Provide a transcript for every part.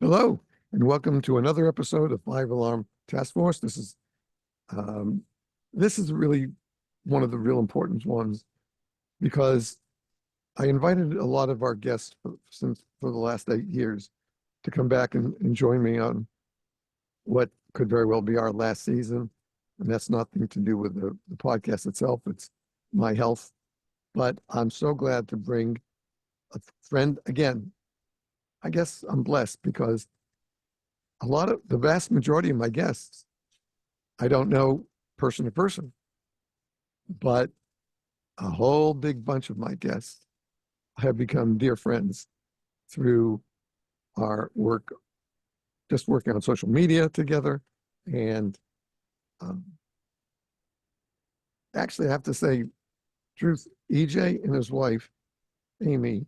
Hello, and welcome to another episode of Five Alarm Task Force. Um, this is really one of the real important ones because I invited a lot of our guests for the last 8 years to come back and join me on what could very well be our last season. And that's nothing to do with the podcast itself. It's my health. But I'm so glad to bring a friend again. I guess I'm blessed because the vast majority of my guests, I don't know person to person, but a whole big bunch of my guests have become dear friends through our work, just working on social media together. And um, actually, I have to say, truth, EJ and his wife, Amy,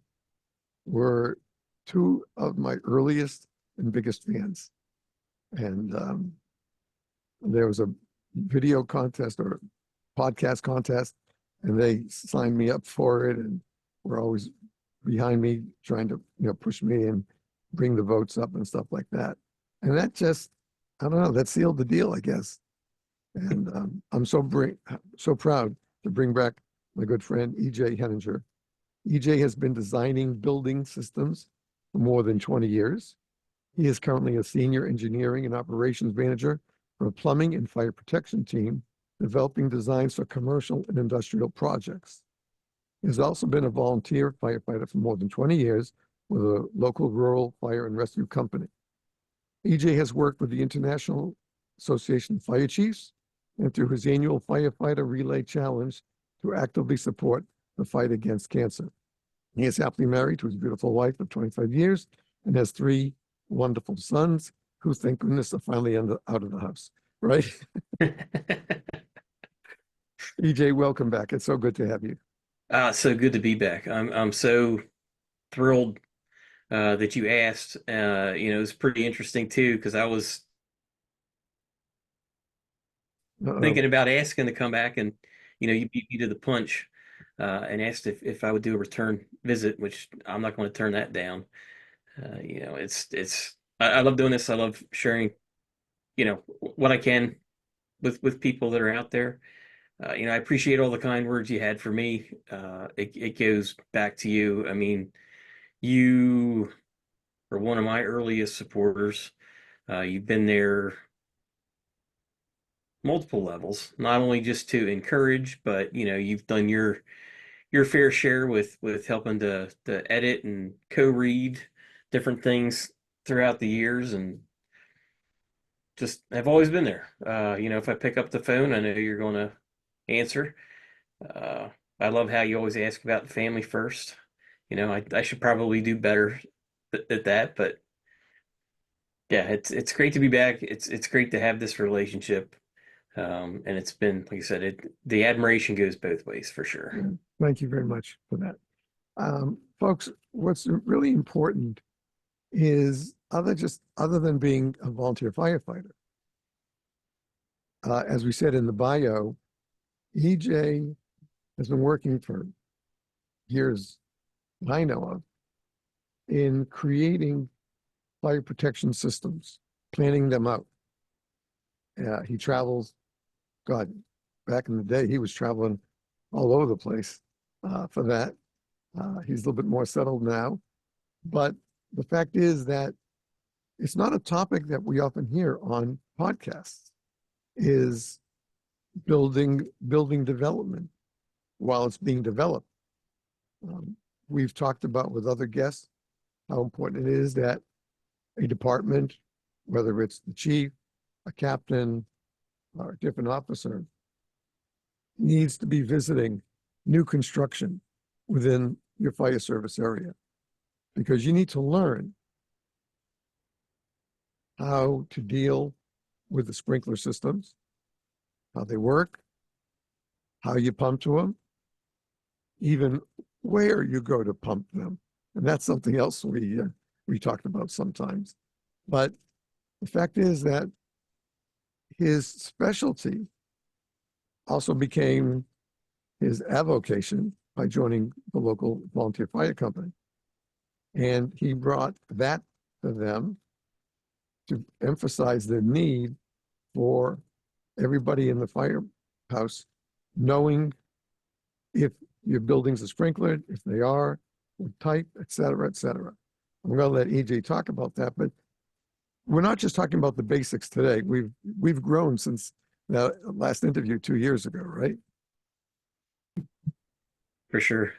were two of my earliest and biggest fans. And there was a video contest or podcast contest, and they signed me up for it, and were always behind me trying to push me and bring the votes up and stuff like that. And that just, I don't know, that sealed the deal, I guess. And I'm so proud to bring back my good friend EJ Henninger. EJ has been designing building systems for more than 20 years. He is currently a senior engineering and operations manager for a plumbing and fire protection team, developing designs for commercial and industrial projects. He has also been a volunteer firefighter for more than 20 years with a local rural fire and rescue company. EJ has worked with the International Association of Fire Chiefs and through his annual Firefighter Relay Challenge to actively support the fight against cancer. He is happily married to his beautiful wife of 25 years and has 3 wonderful sons who, thank goodness, are finally out of the house, right? EJ, welcome back. It's so good to have you. So good to be back. I'm so thrilled that you asked. It's pretty interesting too because I was Uh-oh. thinking about asking to come back, and you beat me to the punch and asked if I would do a return visit, which I'm not going to turn that down. I love doing this. I love sharing what I can with people that are out there. I appreciate all the kind words you had for me. It goes back to you. I mean, you are one of my earliest supporters. You've been there multiple levels, not only just to encourage, but you've done your fair share with helping to edit and co-read different things throughout the years, and just have always been there. If I pick up the phone, I know you're going to answer. Uh, I love how you always ask about the family first. I should probably do better at that, but yeah, it's great to be back. It's great to have this relationship. And it's been, like I said, the admiration goes both ways for sure. Yeah, thank you very much for that. Folks, what's really important is other than being a volunteer firefighter, as we said in the bio, EJ has been working for years that I know of in creating fire protection systems, planning them out. He travels, God, back in the day, he was traveling all over the place for that. He's a little bit more settled now. But the fact is that it's not a topic that we often hear on podcasts, is building development while it's being developed. We've talked about with other guests how important it is that a department, whether it's the chief, a captain, or a different officer, needs to be visiting new construction within your fire service area, because you need to learn how to deal with the sprinkler systems, how they work, how you pump to them, even where you go to pump them. And that's something else we talked about sometimes. But the fact is that his specialty also became his avocation by joining the local volunteer fire company. And he brought that to them to emphasize the need for everybody in the firehouse knowing if your buildings are sprinklered, if they are, what type, et cetera, et cetera. I'm going to let EJ talk about that, but we're not just talking about the basics today. We've grown since that last interview 2 years ago, right? For sure.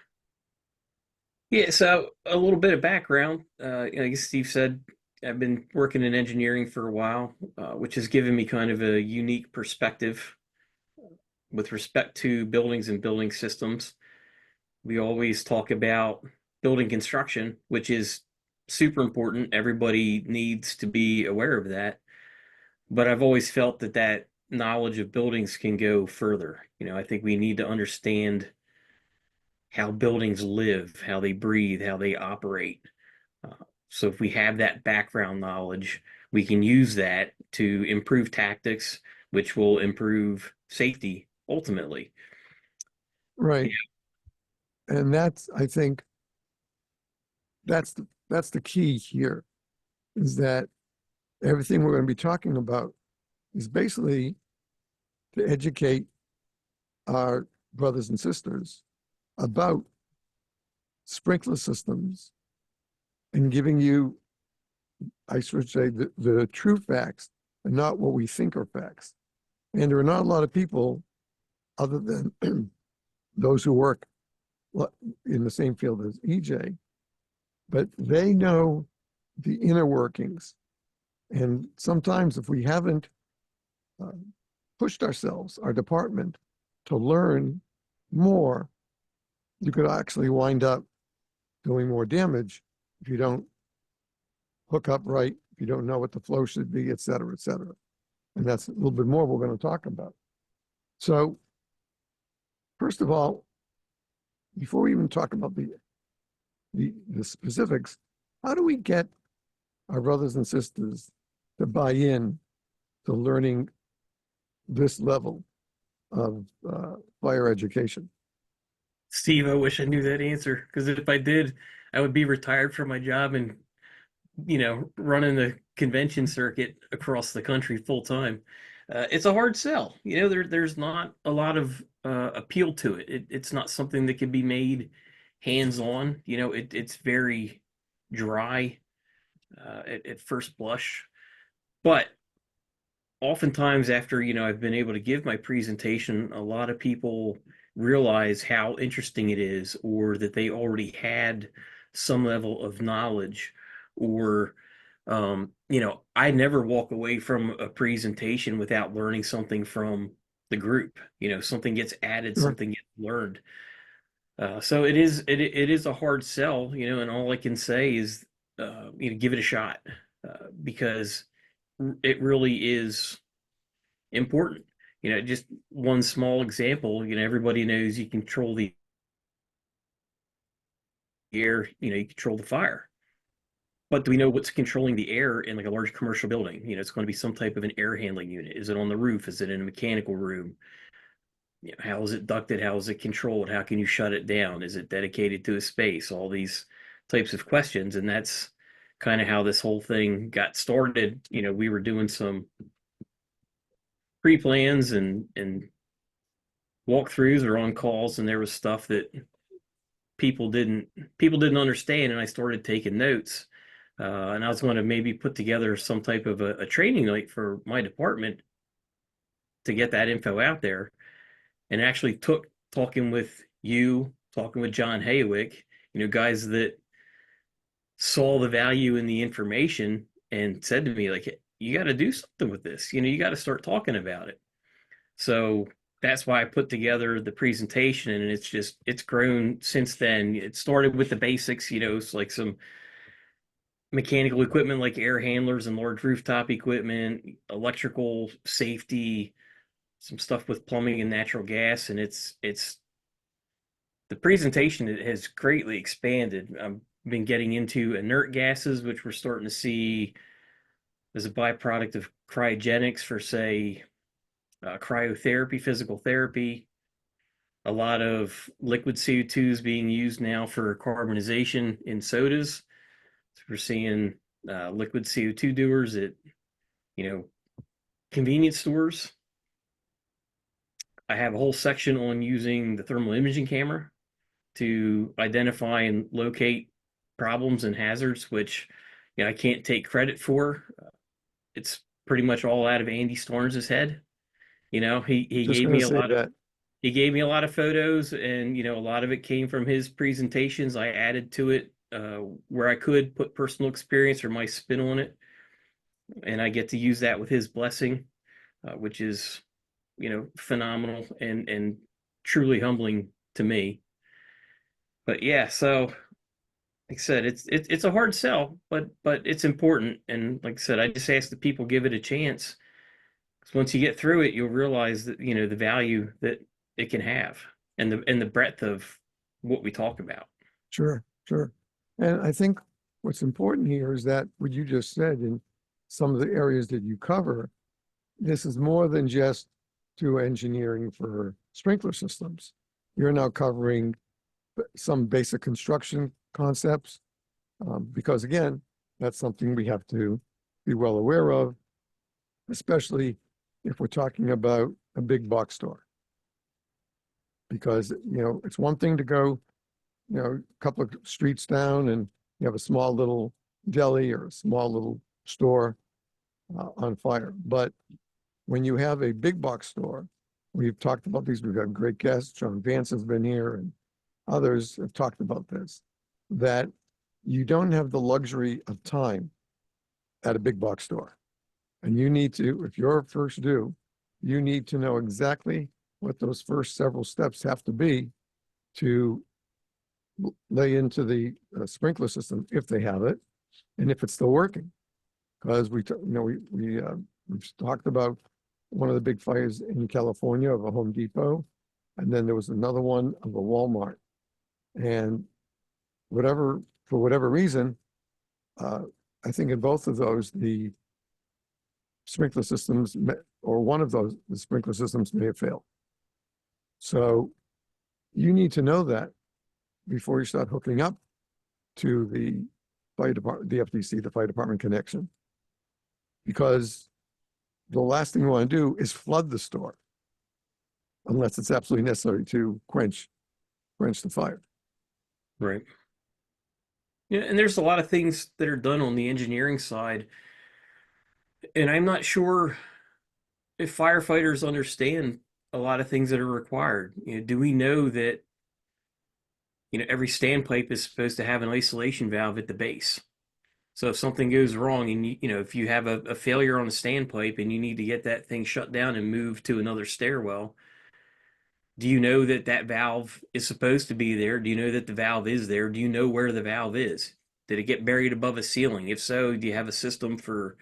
Yeah, so a little bit of background. Like Steve said, I've been working in engineering for a while, which has given me kind of a unique perspective with respect to buildings and building systems. We always talk about building construction, which is super important. Everybody needs to be aware of that. But I've always felt that that knowledge of buildings can go further. I think we need to understand how buildings live, how they breathe, how they operate. Uh, so if we have that background knowledge, we can use that to improve tactics, which will improve safety ultimately. Right. And that's, I think, that's the key here, is that everything we're going to be talking about is basically to educate our brothers and sisters about sprinkler systems and giving you, I should say, the true facts and not what we think are facts. And there are not a lot of people other than those who work in the same field as EJ, but they know the inner workings. And sometimes if we haven't uh, pushed ourselves, our department, to learn more, you could actually wind up doing more damage if you don't hook up right, if you don't know what the flow should be, et cetera, et cetera. And that's a little bit more we're going to talk about. So first of all, before we even talk about the specifics, how do we get our brothers and sisters to buy in to learning this level of fire education? Steve, I wish I knew that answer because if I did, I would be retired from my job and running the convention circuit across the country full time. It's a hard sell. There's not a lot of appeal to it. It's not something that can be made hands on. It's very dry at first blush, but oftentimes after I've been able to give my presentation, a lot of people realize how interesting it is, or that they already had some level of knowledge, or I never walk away from a presentation without learning something from the group. Something gets added, Sure. something gets learned. So it is a hard sell, and all I can say is give it a shot, because it really is important. Just one small example, everybody knows you control the air, you control the fire. But do we know what's controlling the air in like a large commercial building? It's going to be some type of an air handling unit. Is it on the roof? Is it in a mechanical room? How is it ducted? How is it controlled? How can you shut it down? Is it dedicated to a space? All these types of questions. And that's kind of how this whole thing got started. We were doing some pre-plans and walkthroughs or on calls, and there was stuff that people didn't understand, and I started taking notes. And I was going to maybe put together some type of a training night for my department to get that info out there. And actually took talking with you, talking with John Haywick, guys that saw the value in the information and said to me, like, you got to do something with this. You got to start talking about it. So that's why I put together the presentation, and it's grown since then. It started with the basics, it's like some mechanical equipment like air handlers and large rooftop equipment, electrical safety, some stuff with plumbing and natural gas, and it's the presentation has greatly expanded. I've been getting into inert gases, which we're starting to see as a byproduct of cryogenics for, say, cryotherapy, physical therapy. A lot of liquid CO2 is being used now for carbonization in sodas. So we're seeing liquid CO2 doers at you know, convenience stores. I have a whole section on using the thermal imaging camera to identify and locate problems and hazards, which I can't take credit for. It's pretty much all out of Andy Starnes' head. He Just gave going me to a say lot of that. photos, and a lot of it came from his presentations. I added to it where I could put personal experience or my spin on it, and I get to use that with his blessing, which is phenomenal and truly humbling to me. But yeah, so like I said, it's a hard sell, but it's important. And like I said, I just ask that people give it a chance. Because once you get through it, you'll realize that the value that it can have, and the breadth of what we talk about. Sure, sure. And I think what's important here is that what you just said in some of the areas that you cover, this is more than just to engineering for sprinkler systems. You're now covering some basic construction concepts, because again, that's something we have to be well aware of, especially if we're talking about a big box store. Because, it's one thing to go, a couple of streets down and you have a small little deli or a small little store on fire. But when you have a big box store, we've talked about these, we've got great guests, John Vance has been here and others have talked about this, that you don't have the luxury of time at a big box store. And you need to, if you're first due, you need to know exactly what those first several steps have to be to lay into the sprinkler system if they have it, and if it's still working. Because we've talked about one of the big fires in California of a Home Depot, and then there was another one of a Walmart. And for whatever reason, I think in both of those, the sprinkler systems, or one of those, the sprinkler systems may have failed. So you need to know that before you start hooking up to the fire department, the FDC, the fire department connection, because the last thing you want to do is flood the store unless it's absolutely necessary to quench the fire. Right. Yeah, and there's a lot of things that are done on the engineering side, and I'm not sure if firefighters understand a lot of things that are required. Do we know that every standpipe is supposed to have an isolation valve at the base? So if something goes wrong, and if you have a failure on a standpipe and you need to get that thing shut down and moved to another stairwell, do you know that that valve is supposed to be there? Do you know that the valve is there? Do you know where the valve is? Did it get buried above a ceiling? If so, do you have a system for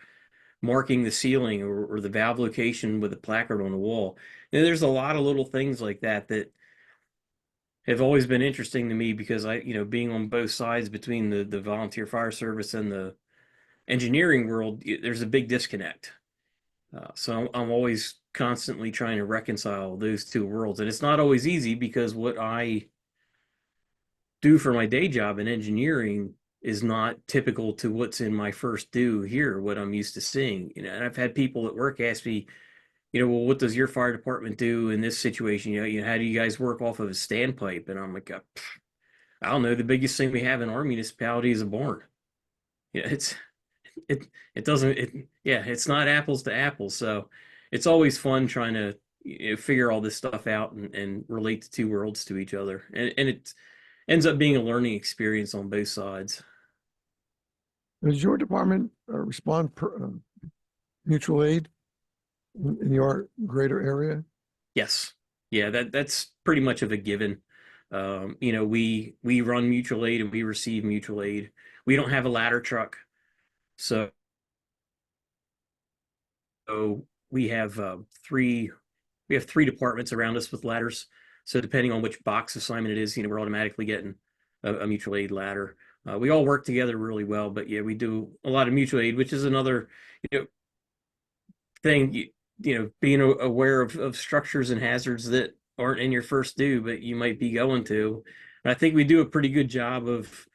marking the ceiling, or the valve location with a placard on the wall? There's a lot of little things like that that have always been interesting to me, because being on both sides between the volunteer fire service and the engineering world, there's a big disconnect. So I'm always constantly trying to reconcile those two worlds, and it's not always easy, because what I do for my day job in engineering is not typical to what's in my first due here, what I'm used to seeing. And I've had people at work ask me, well, what does your fire department do in this situation? How do you guys work off of a standpipe? And I'm like, I don't know. The biggest thing we have in our municipality is a barn. It's it it doesn't it yeah, it's not apples to apples. So it's always fun trying to figure all this stuff out, and relate the two worlds to each other. And it ends up being a learning experience on both sides. Does your department respond mutual aid in your greater area? Yes. Yeah, that's pretty much of a given. We run mutual aid and we receive mutual aid. We don't have a ladder truck, so we have three departments around us with ladders. So depending on which box assignment it is, we're automatically getting a mutual aid ladder. We all work together really well, but yeah, we do a lot of mutual aid, which is another thing. Being aware of structures and hazards that aren't in your first due, but you might be going to. And I think we do a pretty good job of,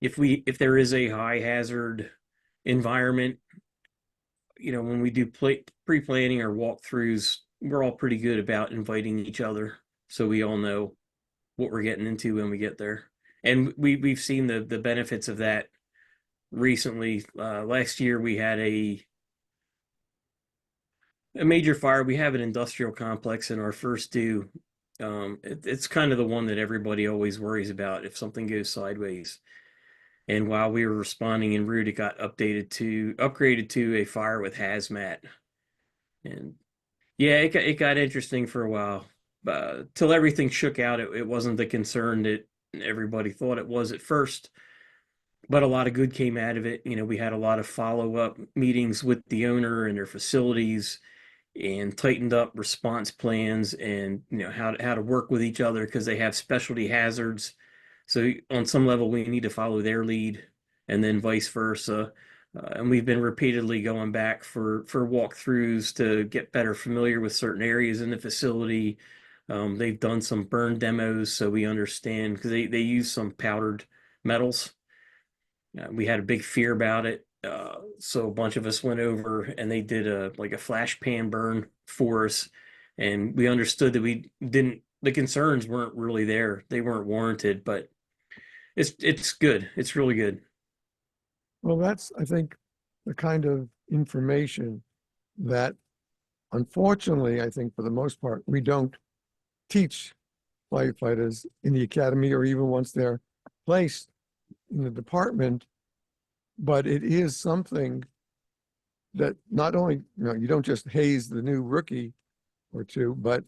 if there is a high hazard environment, when we do pre-planning or walkthroughs, we're all pretty good about inviting each other, so we all know what we're getting into when we get there. And we've seen the benefits of that recently. Last year we had a major fire. We have an industrial complex in our first due. It's kind of the one that everybody always worries about if something goes sideways. And while we were responding en route, it got upgraded to a fire with hazmat. And yeah, it got interesting for a while, till everything shook out. It wasn't the concern that everybody thought it was at first, but a lot of good came out of it. We had a lot of follow-up meetings with the owner and their facilities, and tightened up response plans, and how to work with each other because they have specialty hazards. So on some level, we need to follow their lead, and then vice versa. And we've been repeatedly going back for walkthroughs to get better familiar with certain areas in the facility. They've done some burn demos, so we understand, because they use some powdered metals. We had a big fear about it, so a bunch of us went over and they did a flash pan burn for us, and we understood that we didn't the concerns weren't really there. They weren't warranted, but it's good. It's really good. Well, that's, I think, the kind of information that, unfortunately, I think for the most part, we don't teach firefighters in the academy or even once they're placed in the department. But it is something that not only, you don't just haze the new rookie or two, but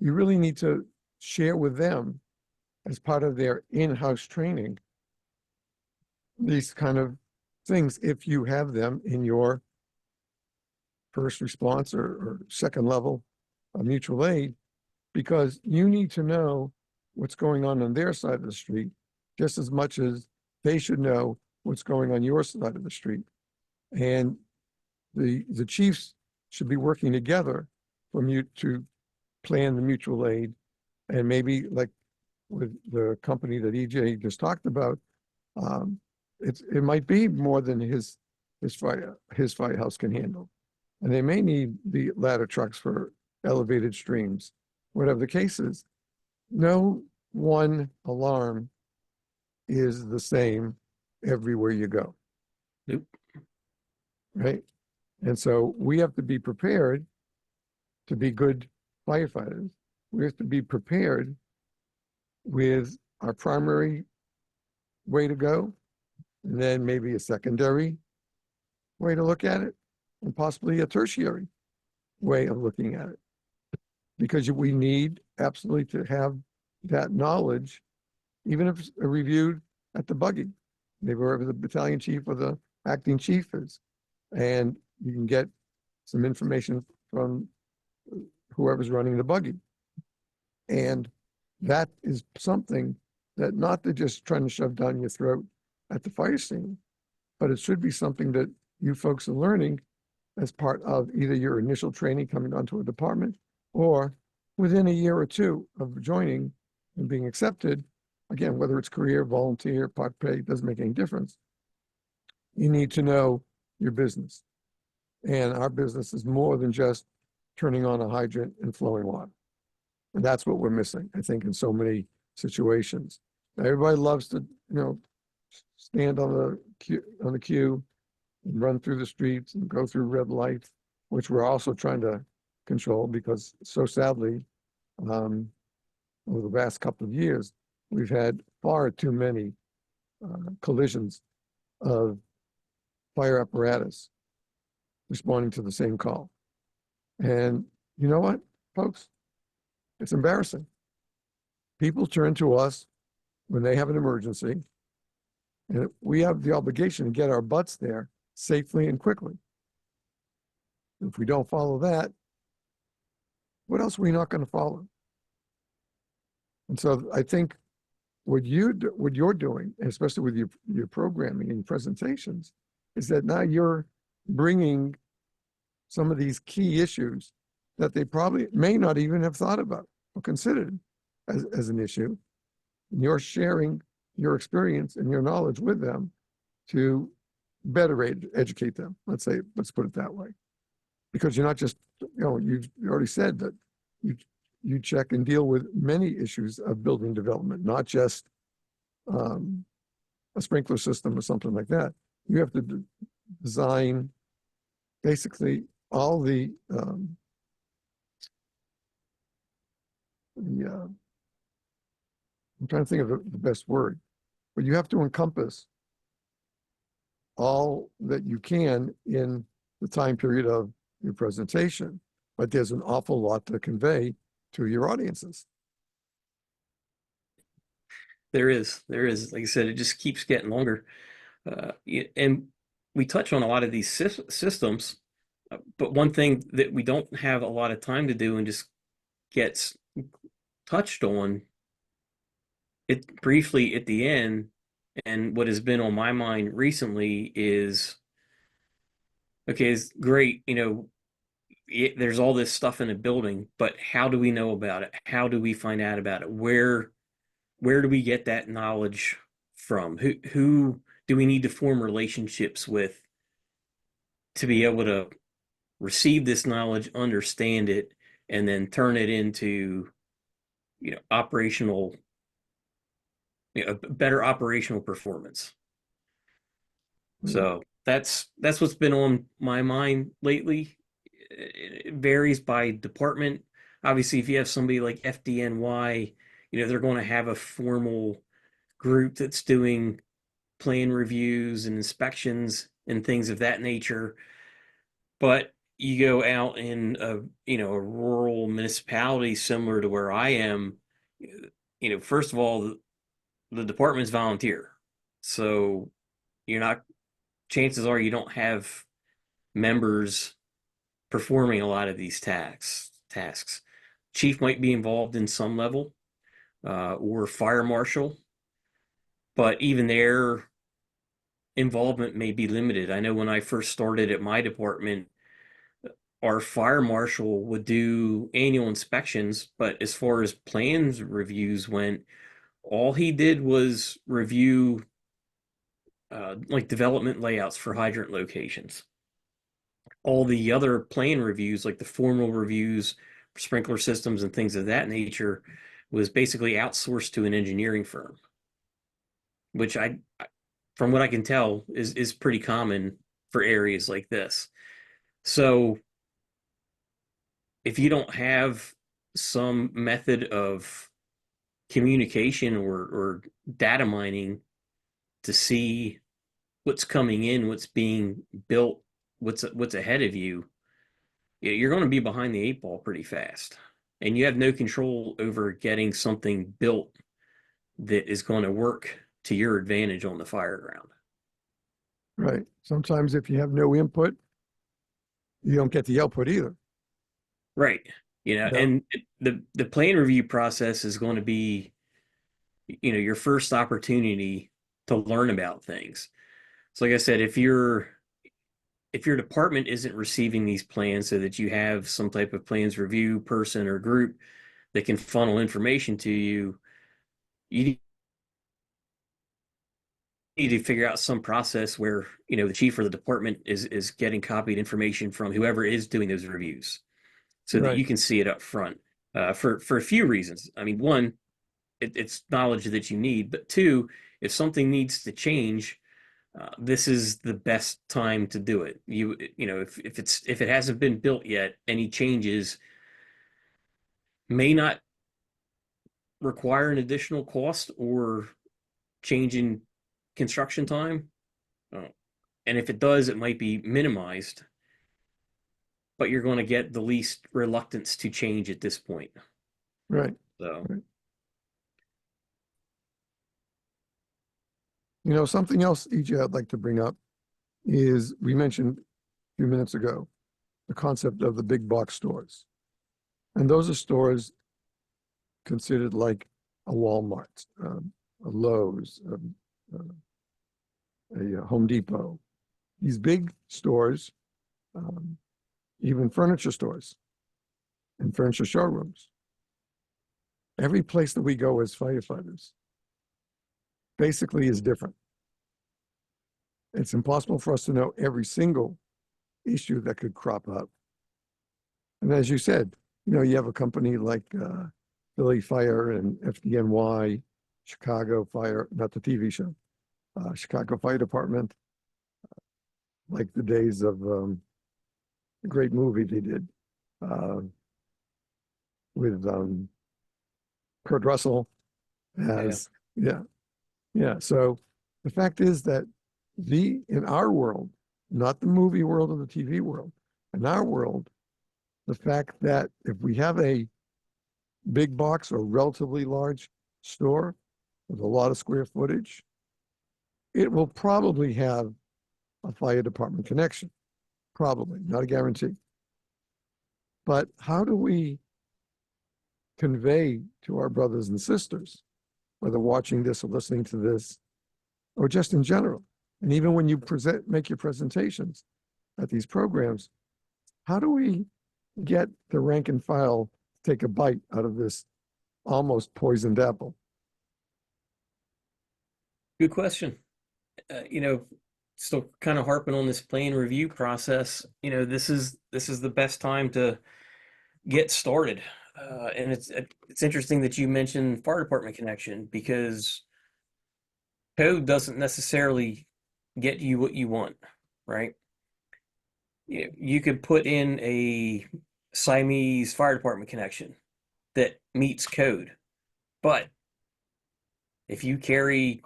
you really need to share with them as part of their in-house training these kind of things, if you have them in your first response or second level of mutual aid, because you need to know what's going on their side of the street just as much as they should know what's going on your side of the street. And the chiefs should be working together to plan the mutual aid. And maybe, like with the company that EJ just talked about, it might be more than his firehouse can handle. And they may need the ladder trucks for elevated streams. Whatever the case is, no one alarm is the same everywhere you go. Nope. Right? And so we have to be prepared to be good firefighters. We have to be prepared with our primary way to go, and then maybe a secondary way to look at it, and possibly a tertiary way of looking at it. Because we need absolutely to have that knowledge, even if it's reviewed at the buggy, maybe wherever the battalion chief or the acting chief is. And you can get some information from whoever's running the buggy. And that is something that not to just trying to shove down your throat at the fire scene, but it should be something that you folks are learning as part of either your initial training coming onto a department, or within a year or two of joining and being accepted. Again, whether it's career, volunteer, part pay, doesn't make any difference. You need to know your business. And our business is more than just turning on a hydrant and flowing water. And that's what we're missing, I think, in so many situations. Everybody loves to, stand on the queue and run through the streets and go through red lights, which we're also trying to control, because so sadly, over the last couple of years, we've had far too many collisions of fire apparatus responding to the same call. And you know what, folks? It's embarrassing. People turn to us when they have an emergency, and we have the obligation to get our butts there safely and quickly. If we don't follow that, what else are we not going to follow? And so I think what you're doing, especially with your programming and presentations, is that now you're bringing some of these key issues that they probably may not even have thought about or considered as an issue. And you're sharing your experience and your knowledge with them to better educate them. Let's put it that way. Because you're not just, you already said that you, you check and deal with many issues of building development, not just a sprinkler system or something like that. You have to design basically all I'm trying to think of the best word, but you have to encompass all that you can in the time period of your presentation. But there's an awful lot to convey to your audiences. There is, like I said, it just keeps getting longer. And we touch on a lot of these systems, but one thing that we don't have a lot of time to do and just gets touched on it briefly at the end, and what has been on my mind recently is, okay, it's great, there's all this stuff in a building, but how do we know about it? How do we find out about it? Where do we get that knowledge from? Who do we need to form relationships with to be able to receive this knowledge, understand it, and then turn it into, operational, better operational performance. So that's what's been on my mind lately. It varies by department. Obviously, if you have somebody like FDNY, they're going to have a formal group that's doing plan reviews and inspections and things of that nature. But you go out in a rural municipality similar to where I am, first of all, the department's volunteer. So you're not, chances are you don't have members performing a lot of these tasks. Chief might be involved in some level, or fire marshal, but even their involvement may be limited. I know when I first started at my department, our fire marshal would do annual inspections, but as far as plans reviews went, all he did was review like development layouts for hydrant locations. All the other plan reviews, like the formal reviews for sprinkler systems and things of that nature, was basically outsourced to an engineering firm, which from what I can tell, is pretty common for areas like this. So if you don't have some method of communication or data mining to see what's coming in, what's being built, what's ahead of you, you're going to be behind the eight ball pretty fast. And you have no control over getting something built that is going to work to your advantage on the fire ground. Right. Sometimes if you have no input, you don't get the output either. Right. Yeah. And the plan review process is going to be, your first opportunity to learn about things. So like I said, if your department isn't receiving these plans so that you have some type of plans review person or group that can funnel information to you, you need to figure out some process where, the chief or the department is getting copied information from whoever is doing those reviews so that Right. you can see it up front, for a few reasons. I mean, one, it's knowledge that you need, but two, if something needs to change, this is the best time to do it. If it hasn't been built yet, any changes may not require an additional cost or change in construction time. Uh, and if it does, it might be minimized, but you're going to get the least reluctance to change at this point. Right. So, Right. Something else, EJ, I'd like to bring up is we mentioned a few minutes ago the concept of the big box stores. And those are stores considered like a Walmart, a Lowe's, a Home Depot. These big stores, um, even furniture stores and furniture showrooms. Every place that we go as firefighters basically is different. It's impossible for us to know every single issue that could crop up. And as you said, you have a company like Philly Fire and FDNY, Chicago Fire, not the TV show, Chicago Fire Department, like the days of a great movie they did uh, with Kurt Russell Yeah. as, yeah, yeah. So the fact is that in our world, not the movie world or the TV world, in our world, the fact that if we have a big box or relatively large store with a lot of square footage, it will probably have a fire department connection. Probably, not a guarantee. But how do we convey to our brothers and sisters, whether watching this or listening to this, or just in general, and even when you make your presentations at these programs, how do we get the rank and file to take a bite out of this almost poisoned apple? Good question. Still kind of harping on this plan review process. This is the best time to get started. And it's interesting that you mentioned fire department connection because code doesn't necessarily get you what you want, right? You could put in a Siamese fire department connection that meets code, but if you carry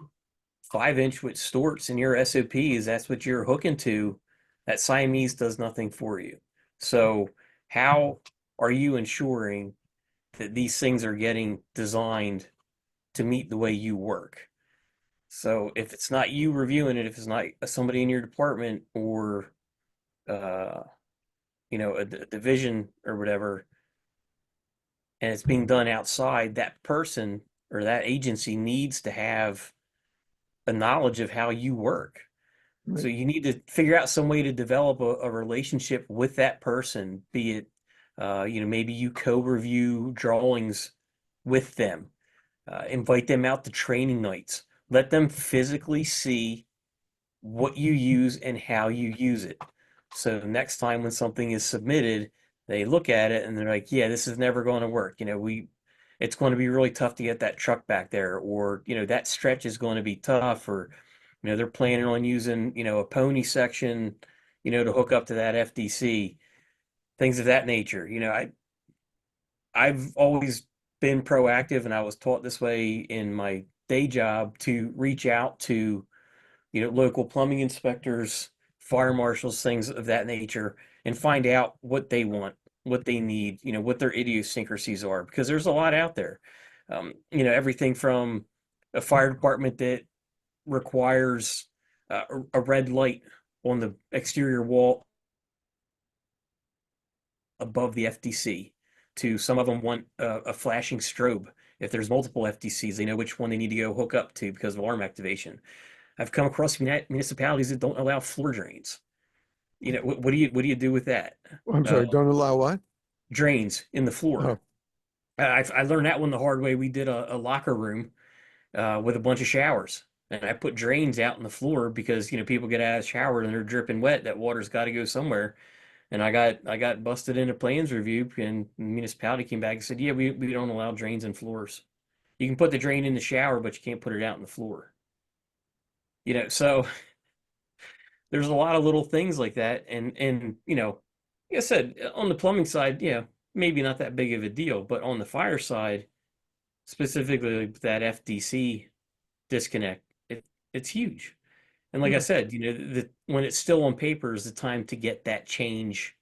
5-inch with storts in your SOPs, that's what you're hooking to. That Siamese does nothing for you. So, how are you ensuring that these things are getting designed to meet the way you work? So, if it's not you reviewing it, if it's not somebody in your department or uh, a division or whatever, and it's being done outside, that person or that agency needs to have a knowledge of how you work. Right? So you need to figure out some way to develop a relationship with that person, be it, maybe you co-review drawings with them, invite them out to training nights, let them physically see what you use and how you use it. So next time when something is submitted, they look at it and they're like, yeah, this is never going to work. It's going to be really tough to get that truck back there, or, that stretch is going to be tough, or, they're planning on using, a pony section, to hook up to that FDC, things of that nature. I've always been proactive and I was taught this way in my day job to reach out to local plumbing inspectors, fire marshals, things of that nature, and find out what they want, what they need, what their idiosyncrasies are, because there's a lot out there. Everything from a fire department that requires a red light on the exterior wall above the FDC to some of them want a flashing strobe. If there's multiple FDCs, they know which one they need to go hook up to because of alarm activation. I've come across municipalities that don't allow floor drains. What do you do with that? I'm Uh, sorry, don't allow what? Drains in the floor. Oh, I learned that one the hard way. We did a locker room with a bunch of showers, and I put drains out in the floor because people get out of the shower and they're dripping wet. That water's got to go somewhere. And I got busted in a plans review, and the municipality came back and said, yeah, we don't allow drains in floors. You can put the drain in the shower, but you can't put it out in the floor. So there's a lot of little things like that, and like I said, on the plumbing side, yeah, maybe not that big of a deal, but on the fire side, specifically that FDC disconnect, it's huge. And like I yeah, said, when it's still on paper is the time to get that change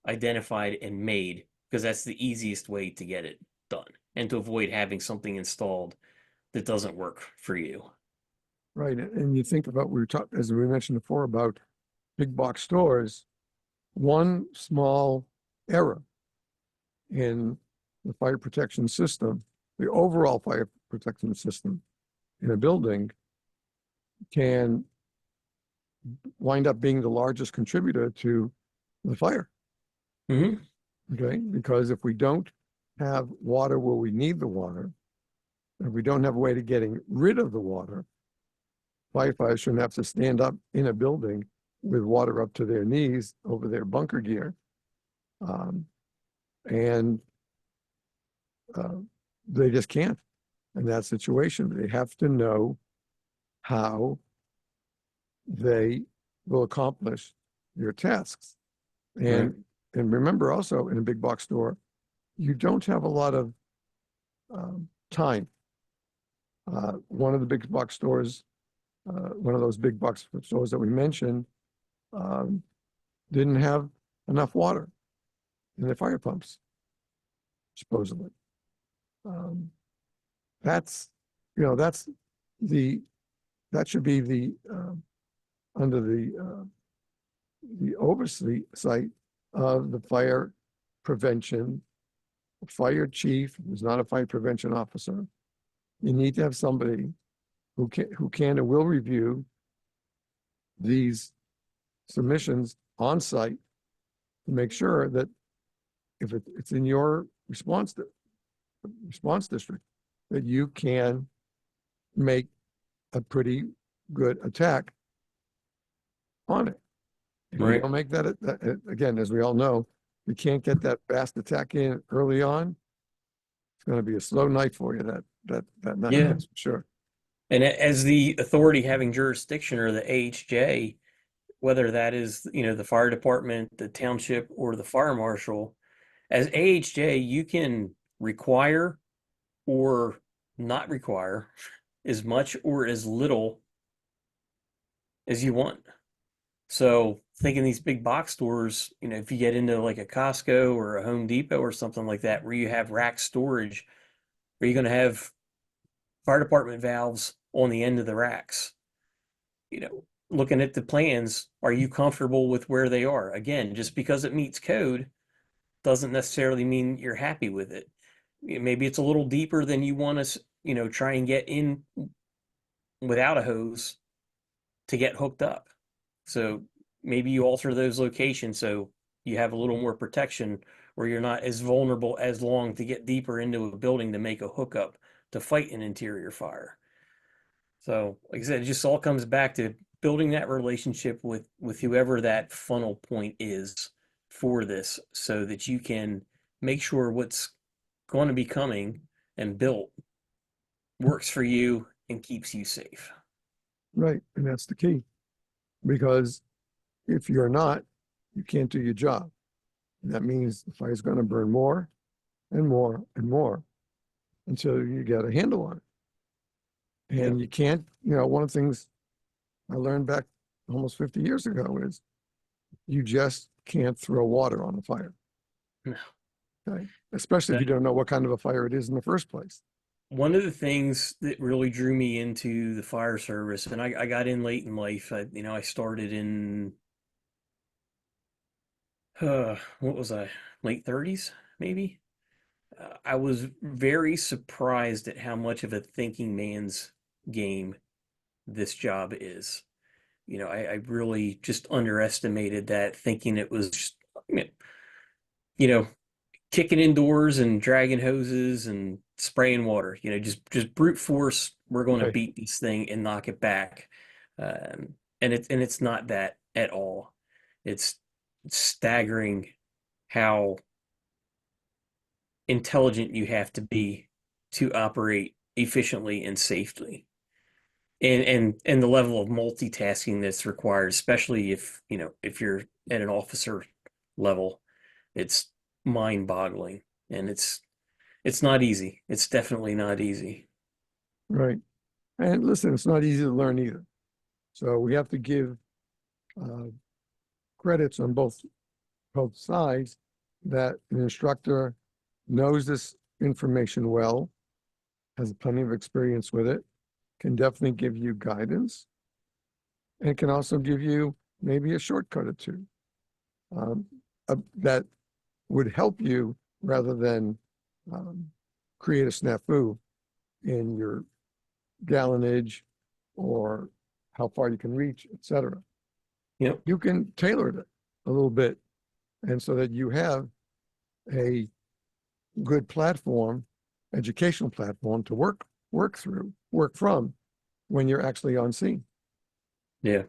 identified and made, because that's the easiest way to get it done and to avoid having something installed that doesn't work for you. right. And you think about, as we mentioned before, about big box stores, one small error in the fire protection system, the overall fire protection system in a building can wind up being the largest contributor to the fire. Hmm. Okay, because if we don't have water where we need the water, if we don't have a way to getting rid of the water, firefighters shouldn't have to stand up in a building with water up to their knees over their bunker gear. And they just can't in that situation. They have to know how they will accomplish their tasks. And remember also, in a big box store, you don't have a lot of time. One of the big box stores, one of those big box stores that we mentioned, didn't have enough water in their fire pumps, supposedly. That's, that's that should be the under the oversight of the fire prevention, fire chief, who's not a fire prevention officer. You need to have somebody who can and will review these submissions on site to make sure that if it's in your response district, that you can make a pretty good attack on it. If you don't make that, again, as we all know, you can't get that fast attack in early on. It's going to be a slow night for you that night, Yeah. that's for sure. And as the authority having jurisdiction, or the AHJ, whether that is, the fire department, the township, or the fire marshal, as AHJ, you can require or not require as much or as little as you want. So thinking these big box stores, if you get into like a Costco or a Home Depot or something like that, where you have rack storage, are you going to have fire department valves on the end of the racks? Looking at the plans, are you comfortable with where they are? Again, just because it meets code doesn't necessarily mean you're happy with it. Maybe it's a little deeper than you want to, try and get in without a hose to get hooked up. So maybe you alter those locations so you have a little more protection, or you're not as vulnerable as long to get deeper into a building to make a hookup to fight an interior fire. So, like I said, it just all comes back to building that relationship with whoever that funnel point is for this, so that you can make sure what's going to be coming and built works for you and keeps you safe. Right, and that's the key. Because if you're not, you can't do your job. And that means the fire's going to burn more and more and more until you get a handle on it. And you can't, one of the things I learned back almost 50 years ago is you just can't throw water on a fire. No. Okay? Especially if you don't know what kind of a fire it is in the first place. One of the things that really drew me into the fire service, and I got in late in life. I started in what was I, late 30s, maybe. I was very surprised at how much of a thinking man's game this job is. I really just underestimated that, thinking it was just, you know, kicking indoors and dragging hoses and spraying water. Just brute force. We're going to Right. beat this thing and knock it back. And it's not that at all. It's staggering how intelligent you have to be to operate efficiently and safely. And the level of multitasking that's required, especially if you're at an officer level, it's mind-boggling. And it's not easy. It's definitely not easy. Right. And listen, it's not easy to learn either. So we have to give uh, credits on both sides, that an instructor knows this information well, has plenty of experience with it, can definitely give you guidance, and can also give you maybe a shortcut or two that would help you rather than create a snafu in your gallonage or how far you can reach, etc. Yep. You can tailor it a little bit, and so that you have a good platform, educational platform to work from when you're actually on scene. Yeah.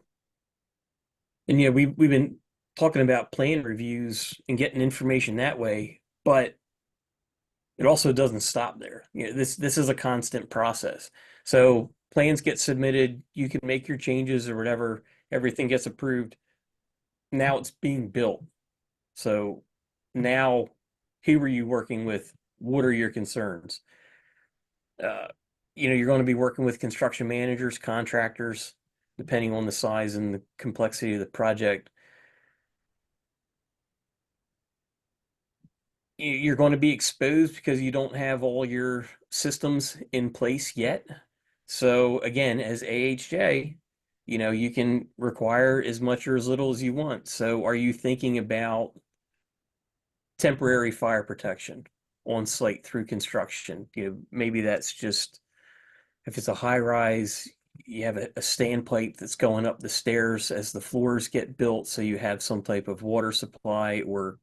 And yeah, we've been talking about plan reviews and getting information that way, but it also doesn't stop there. This is a constant process. So plans get submitted, you can make your changes or whatever, everything gets approved. Now it's being built. So now, who are you working with? What are your concerns? Uh, you're going to be working with construction managers, contractors, depending on the size and the complexity of the project. You're going to be exposed because you don't have all your systems in place yet. So again, as AHJ, you can require as much or as little as you want. So are you thinking about temporary fire protection on site through construction? Maybe that's just if it's a high rise, you have a standpipe that's going up the stairs as the floors get built, so you have some type of water supply, or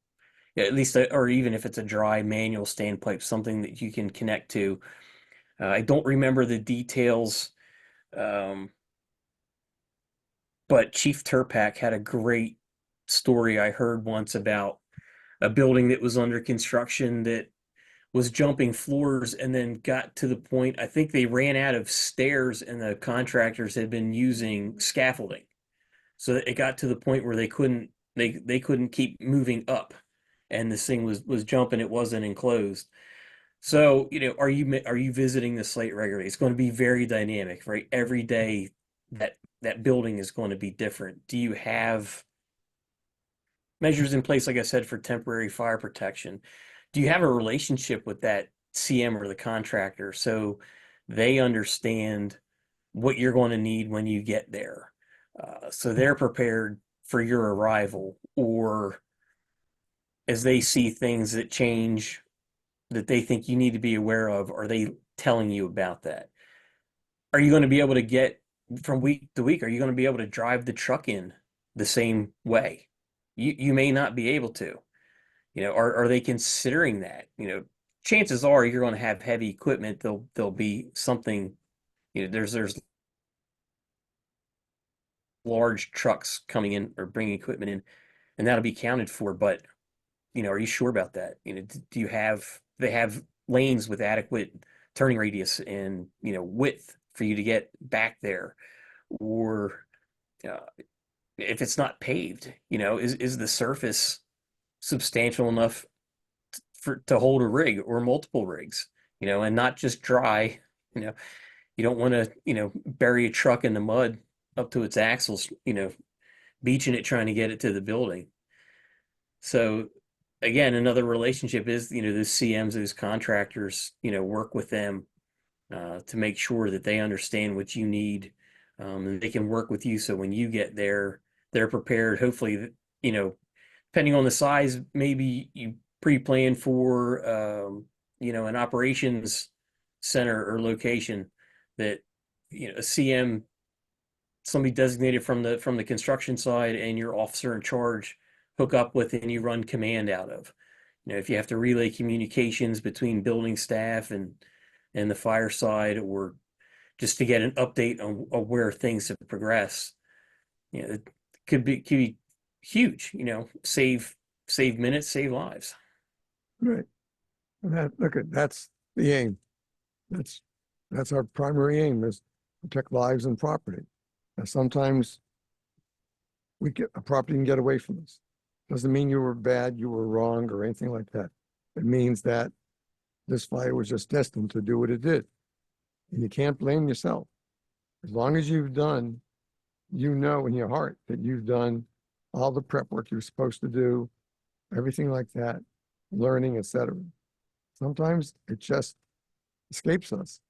yeah, at least, or even if it's a dry manual standpipe, something that you can connect to. I don't remember the details, um, but Chief Turpak had a great story I heard once about a building that was under construction that was jumping floors and then got to the point, I think they ran out of stairs and the contractors had been using scaffolding. So it got to the point where they couldn't keep moving up and this thing was jumping, it wasn't enclosed. So, are you visiting the site regularly? It's going to be very dynamic, right? Every day that building is going to be different. Do you have measures in place, like I said, for temporary fire protection? Do you have a relationship with that CM or the contractor so they understand what you're going to need when you get there? So they're prepared for your arrival, or as they see things that change that they think you need to be aware of, are they telling you about that? Are you going to be able to get from week to week? Are you going to be able to drive the truck in the same way? You may not be able to. Are they considering that? Chances are you're going to have heavy equipment. There'll be something. There's large trucks coming in or bringing equipment in, and that'll be counted for. But are you sure about that? Do you have they have lanes with adequate turning radius and width for you to get back there, or uh, if it's not paved, is the surface substantial enough for to hold a rig or multiple rigs, and not just dry. You know, you don't want to bury a truck in the mud up to its axles, beaching it trying to get it to the building. So again, another relationship is, those CMs, those contractors, work with them to make sure that they understand what you need, and they can work with you. So when you get there, they're prepared. Hopefully, depending on the size, maybe you pre-plan for, an operations center or location that, a CM, somebody designated from the construction side, and your officer in charge hook up with and you run command out of. If you have to relay communications between building staff and the fire side, or just to get an update on where things have progressed, it could be huge. Save minutes, save lives. Right. And that's the aim. That's that's our primary aim is protect lives and property. And sometimes we get a property can get away from us. Doesn't mean you were bad, you were wrong, or anything like that. It means that this fire was just destined to do what it did. And you can't blame yourself. As long as you've done, in your heart that you've done all the prep work you're supposed to do, everything like that, learning, etc. Sometimes it just escapes us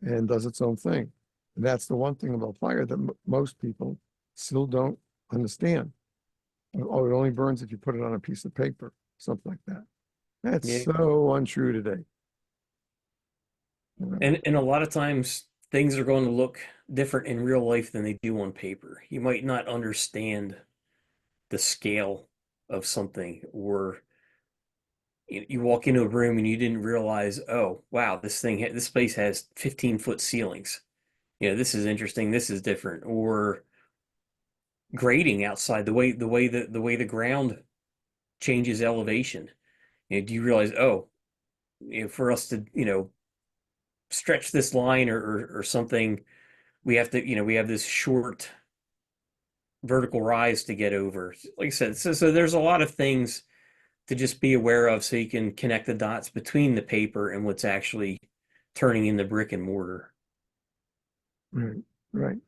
and does its own thing. And that's the one thing about fire that most people still don't understand. Oh, it only burns if you put it on a piece of paper, something like that. That's Yeah. so untrue today. And a lot of times things are going to look different in real life than they do on paper. You might not understand the scale of something, or you walk into a room and you didn't realize, oh, wow, this place has 15-foot ceilings. This is interesting, this is different. Or grading outside, the way the ground changes elevation. Do you realize, oh, for us to, stretch this line or something, we have to, we have this short vertical rise to get over. Like I said, so there's a lot of things to just be aware of so you can connect the dots between the paper and what's actually turning in the brick and mortar. Right, right.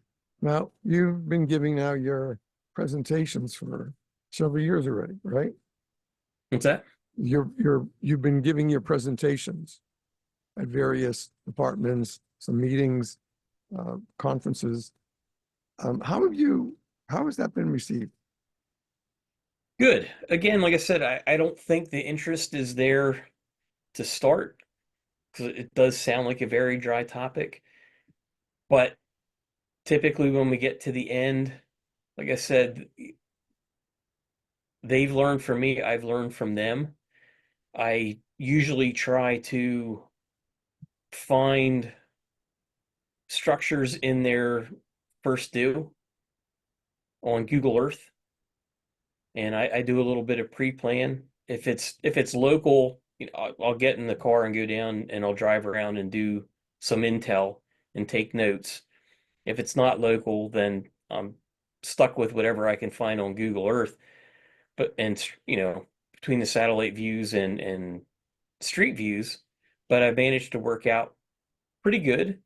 Now, you've been giving now your presentations for several years already, right? What's that? You've been giving your presentations at various departments, some meetings, conferences. How has that been received? Good. Again, like I said, I don't think the interest is there to start because it does sound like a very dry topic. But typically, when we get to the end, like I said, they've learned from me, I've learned from them. I usually try to find structures in their first due on Google Earth, and I do a little bit of pre-plan. If it's local, I'll get in the car and go down and I'll drive around and do some intel and take notes. If it's not local, then I'm stuck with whatever I can find on Google Earth. But and between the satellite views and street views, but I've managed to work out pretty good.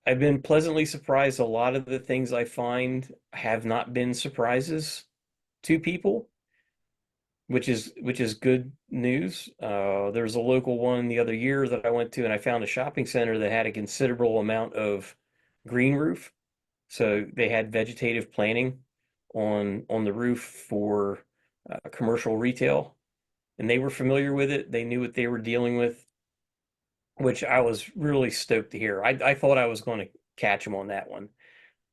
I've been pleasantly surprised. A lot of the things I find have not been surprises to people, which is good news. There's a local one the other year that I went to, and I found a shopping center that had a considerable amount of green roof. So they had vegetative planting on the roof for commercial retail, and they were familiar with it. They knew what they were dealing with, which I was really stoked to hear. I thought I was going to catch them on that one,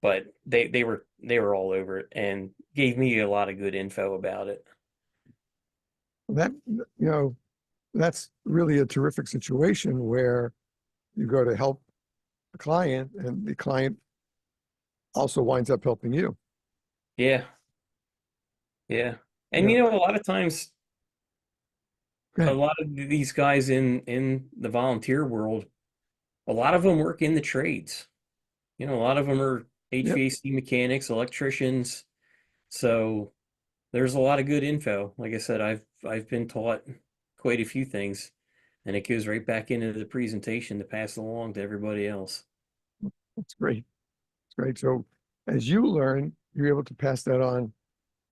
but they were all over it and gave me a lot of good info about it. That, that's really a terrific situation where you go to help the client and the client also winds up helping you. Yeah, yeah. You And know, a lot of times, go a ahead. lot of these guys in the volunteer world, a lot of them work in the trades. A lot of them are Yep, HVAC mechanics, electricians. So there's a lot of good info. Like I said, I've been taught quite a few things, and it goes right back into the presentation to pass along to everybody else. that's great. It's great. So as you learn, you're able to pass that on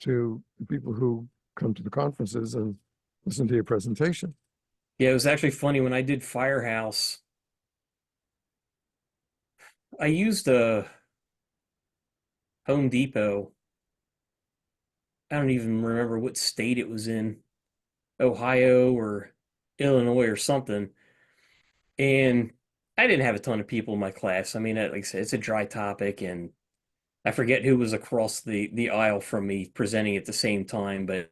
to the people who come to the conferences and listen to your presentation. Yeah, it was actually funny when I did Firehouse. I used a Home Depot. I don't even remember what state it was in, Ohio or Illinois or something. And I didn't have a ton of people in my class. I mean, like I said, it's a dry topic, and I forget who was across the aisle from me presenting at the same time, but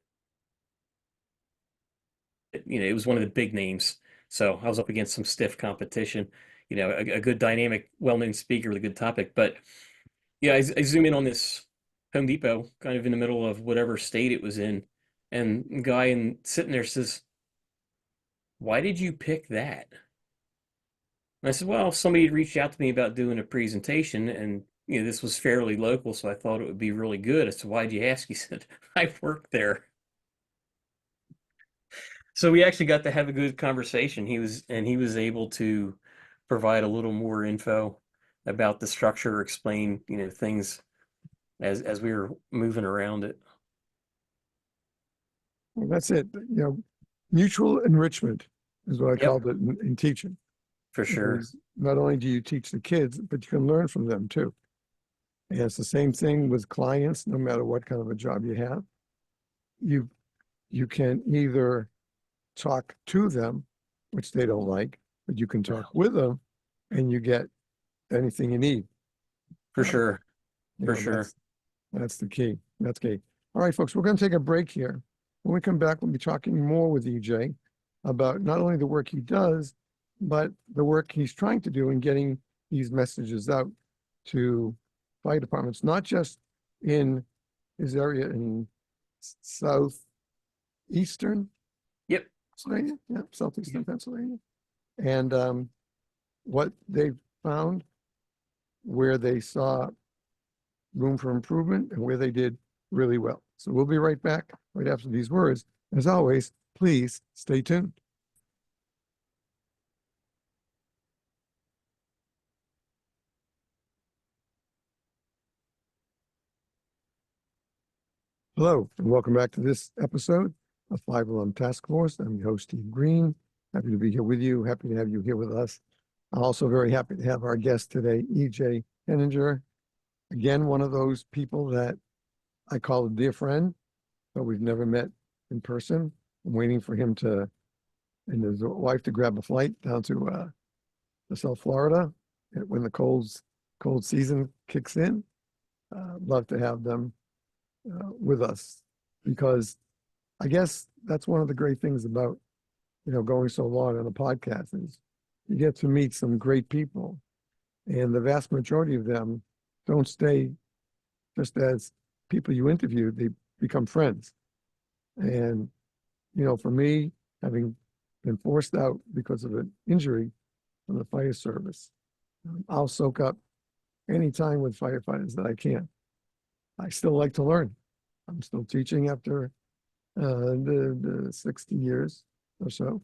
it was one of the big names. So I was up against some stiff competition. A good dynamic, well-known speaker with a good topic. But yeah, I zoom in on this Home Depot, kind of in the middle of whatever state it was in, and the guy sitting there says, "Why did you pick that?" And I said, "Well, somebody had reached out to me about doing a presentation, and this was fairly local, so I thought it would be really good." I said, "Why'd you ask?" He said, "I work there." So we actually got to have a good conversation. He was able to provide a little more info about the structure, explain, things as we were moving around it. Well, that's it. Mutual enrichment is what I Yep, called it in teaching. for sure. Is not only do you teach the kids, but you can learn from them too. And it's the same thing with clients, no matter what kind of a job you have. You you can either talk to them, which they don't like, but you can talk with them and you get anything you need. For Uh, sure. For sure. that's the key. That's key. All right, folks, we're going to take a break here. When we come back, we'll be talking more with EJ about not only the work he does, but the work he's trying to do in getting these messages out to fire departments, not just in his area in southeastern Yep. Pennsylvania. Yeah, southeastern Pennsylvania. And what they found, where they saw room for improvement and where they did really well. So we'll be right back right after these words. As always, please stay tuned. Hello, and welcome back to this episode of 5 Alarm Task Force. I'm your host, Steve Green. Happy to be here with you. Happy to have you here with us. I'm also very happy to have our guest today, EJ Henninger. Again, one of those people that I call a dear friend, but we've never met in person. I'm waiting for him and his wife to grab a flight down to South Florida when the cold season kicks in. Love to have them with us, because I guess that's one of the great things about going so long on a podcast is you get to meet some great people, and the vast majority of them don't stay just as people you interview. They become friends. And for me, having been forced out because of an injury from the fire service, I'll soak up any time with firefighters that I can. I still like to learn. I'm still teaching after the 60 years or so.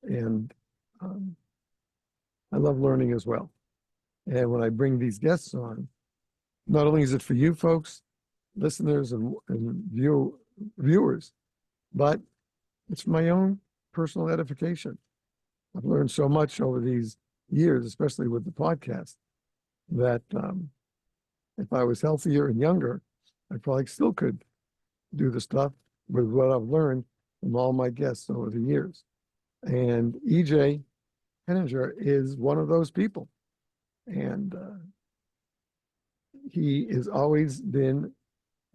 And I love learning as well. And when I bring these guests on, not only is it for you folks, listeners and viewers, but it's for my own personal edification. I've learned so much over these years, especially with the podcast, that if I was healthier and younger, I probably still could do the stuff with what I've learned from all my guests over the years. And EJ Henninger is one of those people. And he has always been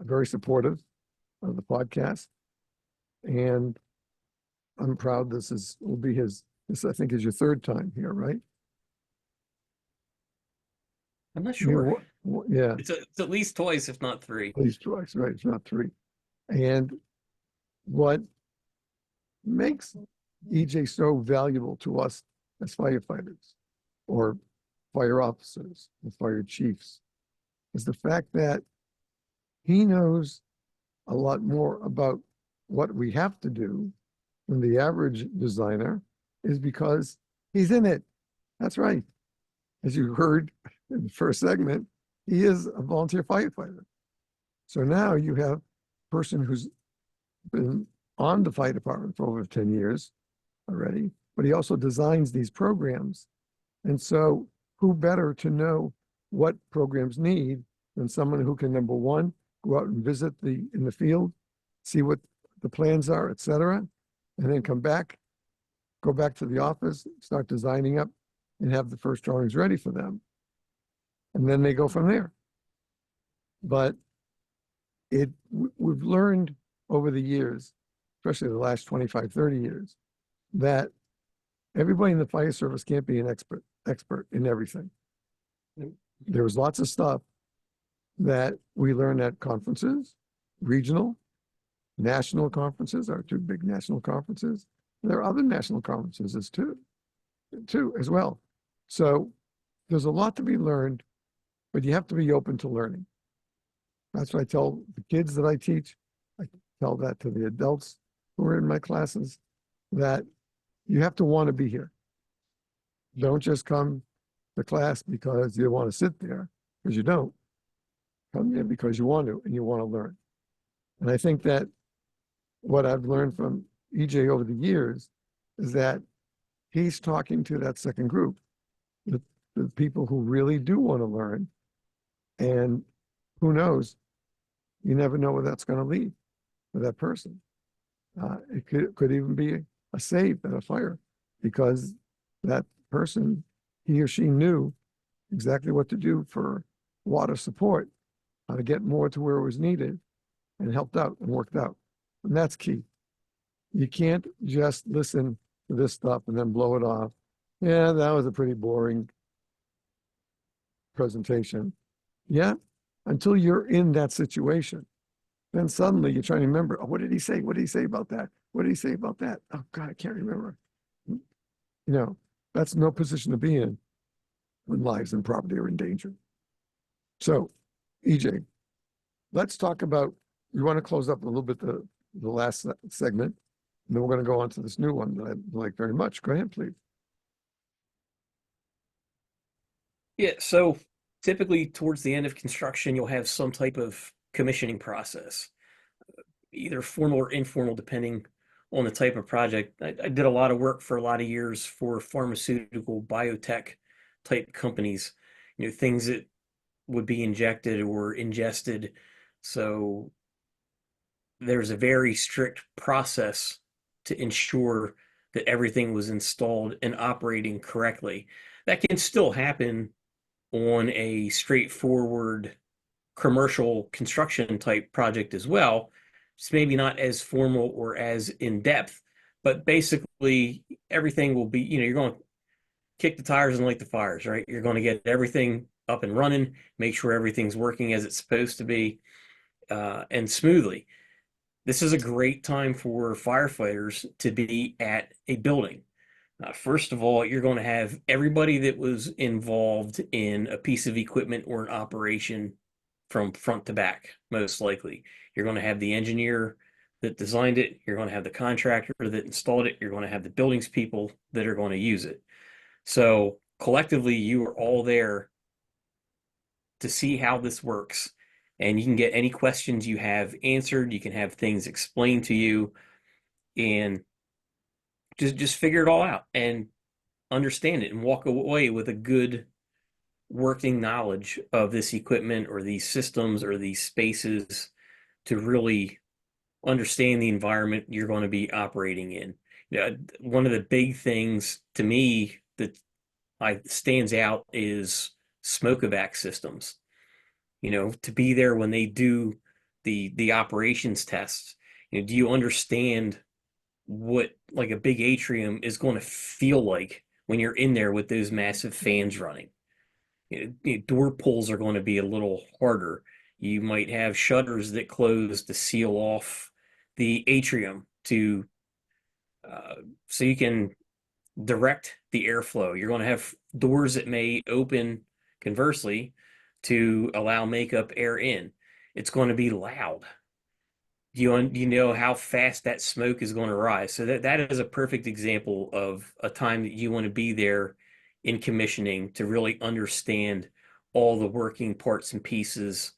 very supportive of the podcast. And I'm proud this will be this I think is your third time here, right? I'm not sure. Yeah. It's at least twice, if not three. At least twice, right? It's not three. And what makes EJ so valuable to us as firefighters or fire officers and fire chiefs is the fact that he knows a lot more about what we have to do than the average designer, is because he's in it. That's right. As you heard in the first segment, he is a volunteer firefighter. So now you have a person who's been on the fire department for over 10 years already, but he also designs these programs. And so who better to know what programs need than someone who can, number one, go out and visit in the field, see what the plans are, et cetera, and then go back to the office, start designing up, and have the first drawings ready for them. And then they go from there. But we've learned over the years, especially the last 25, 30 years, that everybody in the fire service can't be an expert in everything. There was lots of stuff that we learned at conferences, regional, national conferences, our two big national conferences. There are other national conferences as well. So there's a lot to be learned, but you have to be open to learning. That's what I tell the kids that I teach. I tell that to the adults who are in my classes, that you have to want to be here. Don't just come to class because you want to sit there, because you don't. Come here because you want to, and you want to learn. And I think that what I've learned from EJ over the years is that he's talking to that second group, the people who really do want to learn. And who knows, you never know where that's going to lead for that person. It could even be a save at a fire, because that person, he or she knew exactly what to do for water support, how to get more to where it was needed, and helped out and worked out. And that's key. You can't just listen to this stuff and then blow it off. Yeah, that was a pretty boring presentation. Yeah, until you're in that situation. Then suddenly you're trying to remember, oh, what did he say? What did he say about that? What did he say about that? Oh God, I can't remember. You know, that's no position to be in when lives and property are in danger. So, EJ, let's talk about, we want to close up a little bit the last segment, and then we're going to go on to this new one that I like very much. Go ahead, please. Yeah, so typically towards the end of construction, you'll have some type of commissioning process, either formal or informal, depending on the type of project. I did a lot of work for a lot of years for pharmaceutical biotech type companies, things that would be injected or ingested. So there's a very strict process to ensure that everything was installed and operating correctly. That can still happen on a straightforward commercial construction type project as well. It's maybe not as formal or as in depth, but basically everything will be, you're going to kick the tires and light the fires, right? You're going to get everything up and running, make sure everything's working as it's supposed to be, and smoothly. This is a great time for firefighters to be at a building. First of all, you're going to have everybody that was involved in a piece of equipment or an operation from front to back, most likely. You're going to have the engineer that designed it. You're going to have the contractor that installed it. You're going to have the buildings people that are going to use it. So collectively, you are all there to see how this works. And you can get any questions you have answered. You can have things explained to you and just figure it all out and understand it and walk away with a good working knowledge of this equipment or these systems or these spaces to really understand the environment you're going to be operating in. One of the big things to me that stands out is smoke evac systems. To be there when they do the operations tests. Do you understand what like a big atrium is going to feel like when you're in there with those massive fans running? Door pulls are going to be a little harder. You might have shutters that close to seal off the atrium to uh, so you can direct the airflow. You're going to have doors that may open conversely to allow makeup air in. It's going to be loud. You know how fast that smoke is going to rise. So that is a perfect example of a time that you want to be there in commissioning to really understand all the working parts and pieces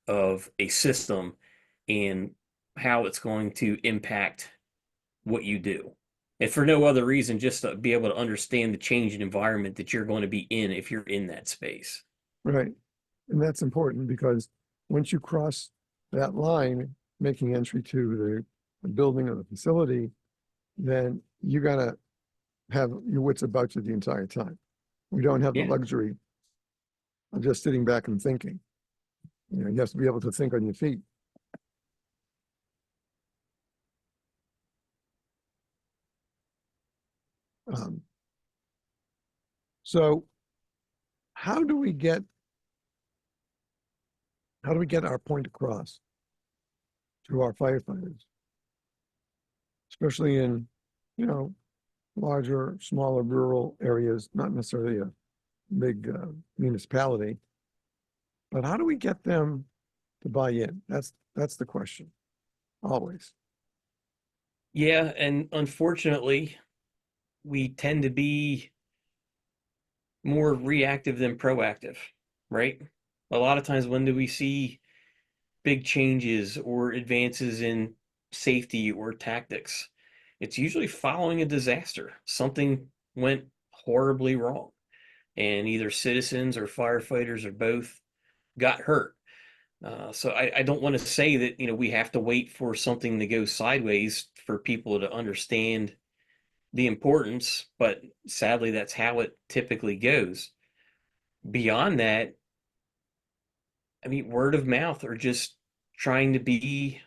of a system and how it's going to impact what you do. And for no other reason, just to be able to understand the change in environment that you're going to be in if you're in that space. Right. And that's important because once you cross that line, making entry to the building or the facility, then you gotta have your wits about you the entire time. We don't have the Yeah. luxury of just sitting back and thinking. You have to be able to think on your feet. Um, so how do we get our point across to our firefighters, especially in, you know, larger, smaller rural areas, not necessarily a big municipality, but how do we get them to buy in? That's the question, always. Yeah, and unfortunately, we tend to be more reactive than proactive, right? A lot of times, when do we see big changes or advances in safety or tactics? It's usually following a disaster. Something went horribly wrong, and either citizens or firefighters or both got hurt. So I don't want to say that we have to wait for something to go sideways for people to understand the importance, but sadly that's how it typically goes. Beyond that, I mean, word of mouth or just trying to be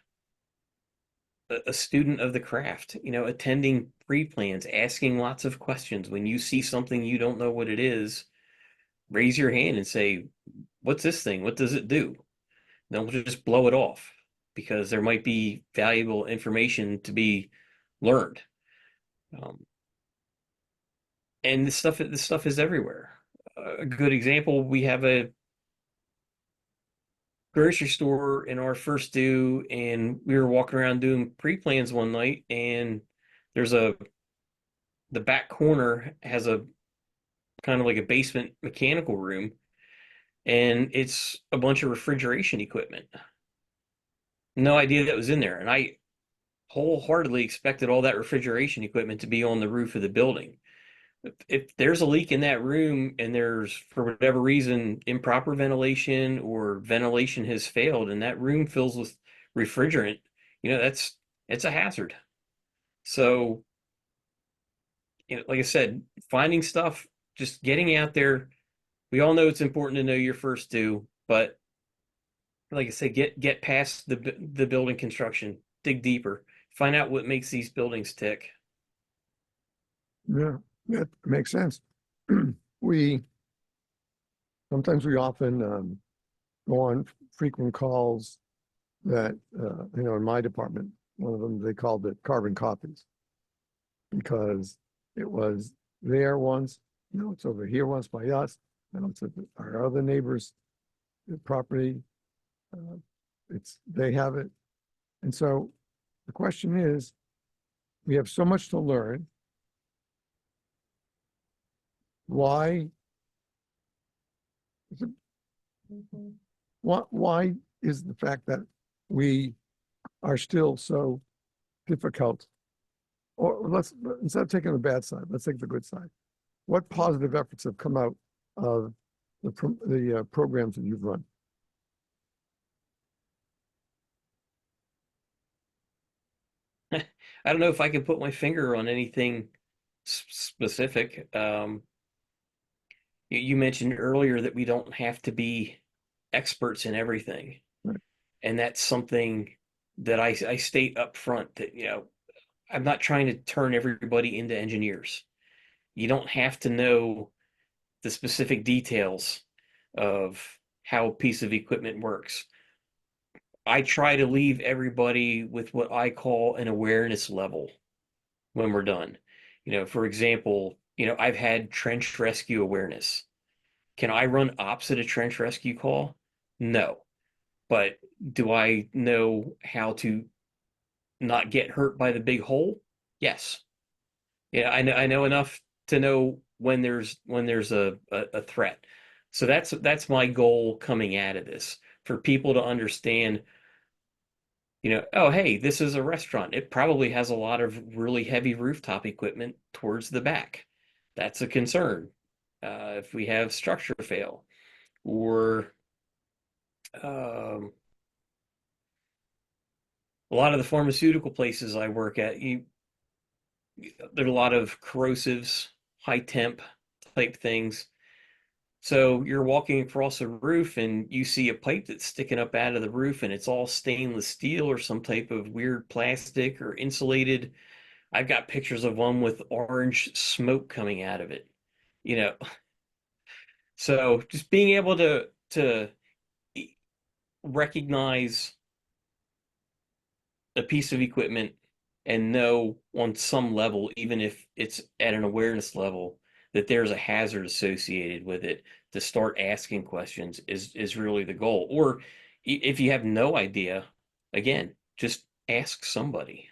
a student of the craft, attending pre-plans, asking lots of questions. When you see something you don't know what it is, raise your hand and say, "What's this thing? What does it do?" They'll just blow it off because there might be valuable information to be learned. Um, and this stuff is everywhere. A good example, we have a grocery store in our first due, and we were walking around doing pre-plans one night, and there's a the back corner has a kind of like a basement mechanical room, and it's a bunch of refrigeration equipment. No idea that was in there, and I wholeheartedly expected all that refrigeration equipment to be on the roof of the building. If there's a leak in that room and there's, for whatever reason, improper ventilation or ventilation has failed and that room fills with refrigerant, that's it's a hazard. So, like I said, finding stuff, just getting out there. We all know it's important to know your first due, but like I said, get past the building construction, dig deeper, find out what makes these buildings tick. Yeah, that makes sense. We, sometimes we often go on frequent calls that, in my department, one of them, they called it carbon copies because it was there once, it's over here once by us, and it's at our other neighbors' property. Uh, they have it. And so the question is, we have so much to learn. Why is it, why is the fact that we are still so difficult? Or instead of taking the bad side, let's take the good side. What positive efforts have come out of the programs that you've run? I don't know if I can put my finger on anything specific. You mentioned earlier that we don't have to be experts in everything, Right. and that's something that I state up front that I'm not trying to turn everybody into engineers. You don't have to know the specific details of how a piece of equipment works. I try to leave everybody with what I call an awareness level when we're done. For example, I've had trench rescue awareness. Can I run opposite a trench rescue call? No. But do I know how to not get hurt by the big hole? Yes. Yeah, I know enough to know when there's a threat. So that's my goal coming out of this, for people to understand, oh, hey, this is a restaurant. It probably has a lot of really heavy rooftop equipment towards the back. That's a concern. If we have structure fail, or um, a lot of the pharmaceutical places I work at, there are a lot of corrosives, high temp type things. So you're walking across a roof and you see a pipe that's sticking up out of the roof and it's all stainless steel or some type of weird plastic or insulated. I've got pictures of one with orange smoke coming out of it. You know, so just being able to recognize a piece of equipment and know on some level, even if it's at an awareness level, that there's a hazard associated with it, to start asking questions is really the goal. Or if you have no idea, again, just ask somebody.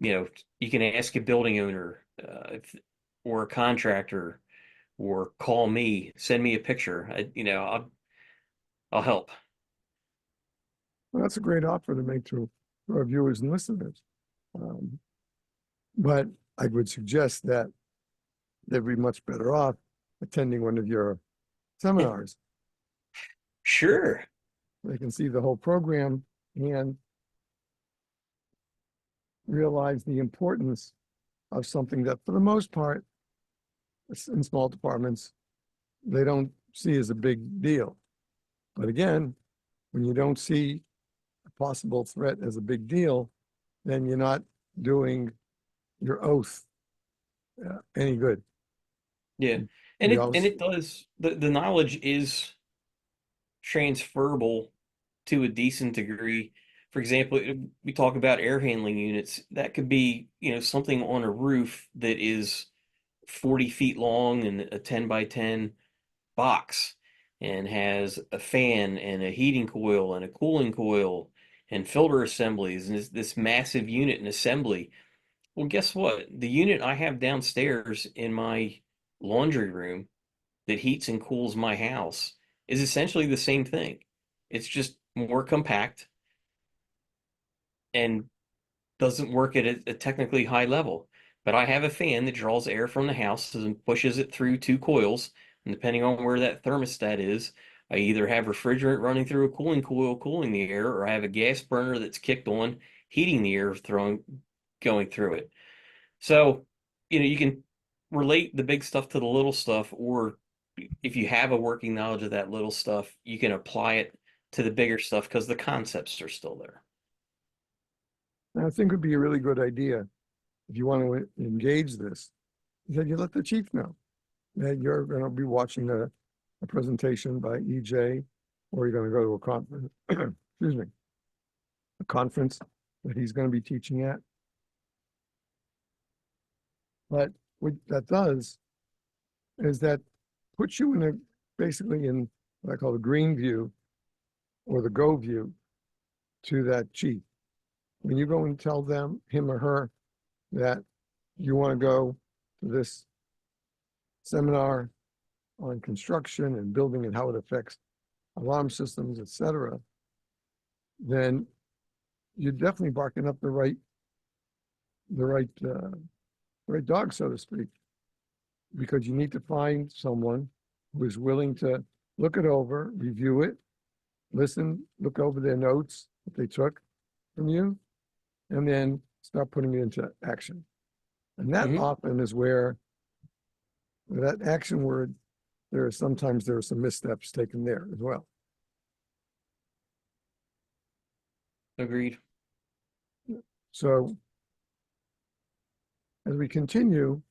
You can ask a building owner, or a contractor, or call me, send me a picture. I'll help. Well, that's a great offer to make to our viewers and listeners. Um, but I would suggest that they'd be much better off attending one of your seminars. Sure. They can see the whole program and realize the importance of something that, for the most part, in small departments, they don't see as a big deal. But again, when you don't see a possible threat as a big deal, then you're not doing your oath any good. Yeah. And We it and always, it does, the knowledge is transferable to a decent degree. For example, we talk about air handling units. That could be, something on a roof that is 40 feet long and a 10 by 10 box and has a fan and a heating coil and a cooling coil and filter assemblies and this massive unit and assembly. Well, guess what? The unit I have downstairs in my laundry room that heats and cools my house is essentially the same thing. It's just more compact and doesn't work at a technically high level. But I have a fan that draws air from the house and pushes it through two coils. And depending on where that thermostat is, I either have refrigerant running through a cooling coil cooling the air, or I have a gas burner that's kicked on heating the air going through it. So, you can relate the big stuff to the little stuff, or if you have a working knowledge of that little stuff, you can apply it to the bigger stuff because the concepts are still there. And I think would be a really good idea if you want to engage this, is that you let the chief know that you're going to be watching a presentation by EJ, or you're going to go to a conference, excuse me, a conference that he's going to be teaching at. But what that does is that puts you in basically in what I call the green view or the go view to that chief. When you go and tell him or her, that you want to go to this seminar on construction and building and how it affects alarm systems, et cetera, then you're definitely barking up the right dog, so to speak, because you need to find someone who is willing to look it over, review it, listen, look over their notes that they took from you, and then start putting it into action. And that often is where that action word, there are some missteps taken there as well. Agreed. So as we continue,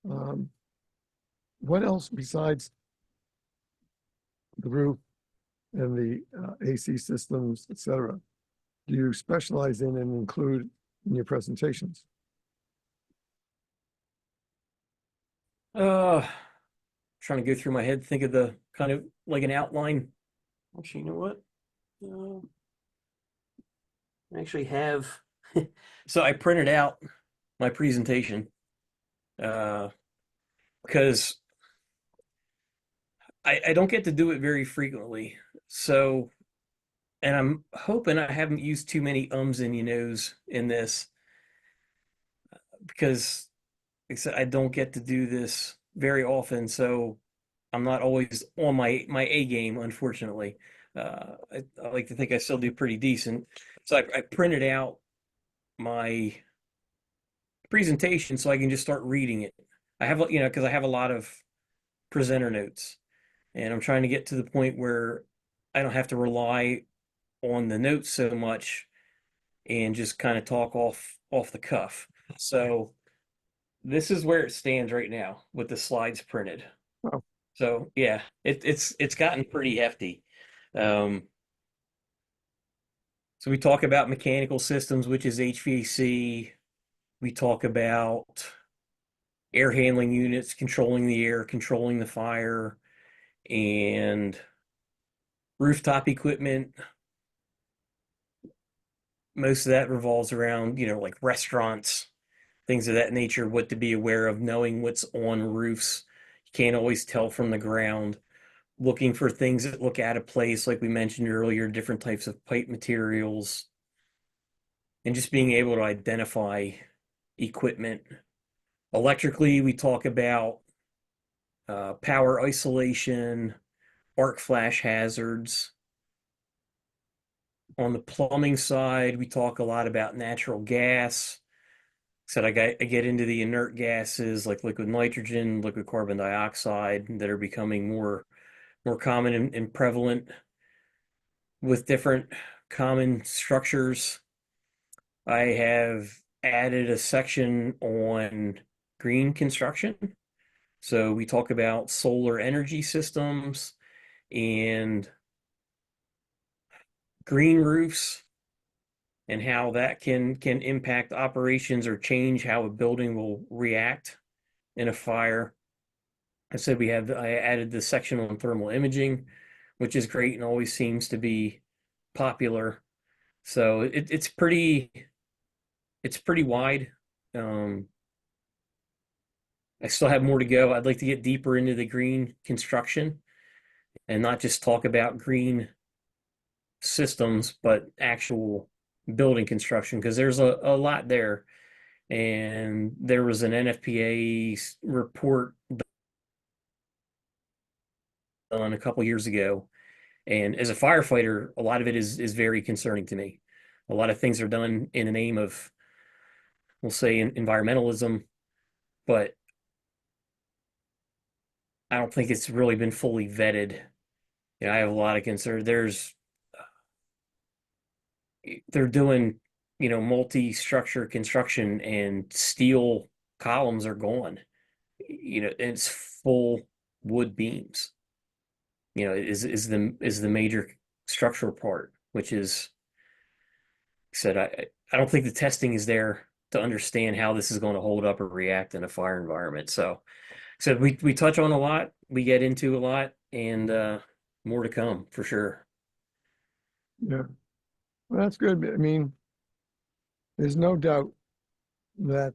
what else besides the roof and the AC systems, et cetera, do you specialize in and include in your presentations? Trying to go through my head, think of the kind of like an outline. Actually, you know what? I actually have. So I printed out my presentation because I don't get to do it very frequently. So, and I'm hoping I haven't used too many ums and you knows in this because I don't get to do this very often. So I'm not always on my A game, unfortunately. I like to think I still do pretty decent. So I printed out my presentation so I can just start reading it. I have, because I have a lot of presenter notes, and I'm trying to get to the point where I don't have to rely on the notes so much and just kind of talk off the cuff. So this is where it stands right now with the slides printed. Oh. So yeah, it's gotten pretty hefty. Um, so we talk about mechanical systems, which is HVAC. We talk about air handling units, controlling the air, controlling the fire, and rooftop equipment. Most of that revolves around, like restaurants, things of that nature, what to be aware of, knowing what's on roofs. You can't always tell from the ground. Looking for things that look out of place, like we mentioned earlier, different types of pipe materials, and just being able to identify equipment. Electrically, we talk about power isolation, arc flash hazards. On the plumbing side, we talk a lot about natural gas. So I get into the inert gases like liquid nitrogen, liquid carbon dioxide that are becoming more common and prevalent with different common structures. I have added a section on green construction. So we talk about solar energy systems and green roofs and how that can impact operations or change how a building will react in a fire. I added the section on thermal imaging, which is great and always seems to be popular. So it's pretty wide. Um, I still have more to go. I'd like to get deeper into the green construction and not just talk about green systems, but actual building construction because there's a lot there. And there was an NFPA report done a couple years ago. And as a firefighter, a lot of it is very concerning to me. A lot of things are done in the name of, we'll say, environmentalism, but I don't think it's really been fully vetted. I have a lot of concern. They're doing, multi-structure construction and steel columns are gone. And it's full wood beams. Is the major structural part, which is said I don't think the testing is there to understand how this is going to hold up or react in a fire environment. So we touch on a lot, we get into a lot, and more to come for sure. Yeah, well, that's good. I mean, there's no doubt that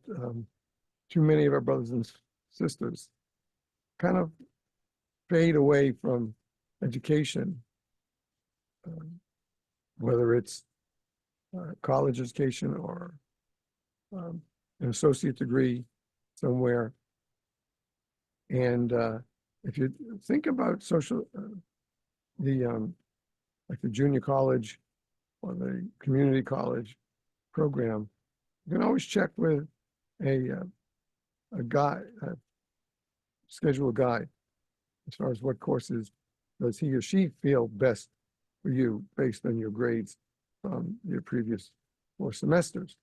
too many of our brothers and sisters kind of fade away from education, um, whether it's college education or an associate degree somewhere. And if you think about the like the junior college or the community college program, you can always check with a guide, schedule a guide as far as what courses does he or she feel best for you based on your grades from your previous 4 semesters.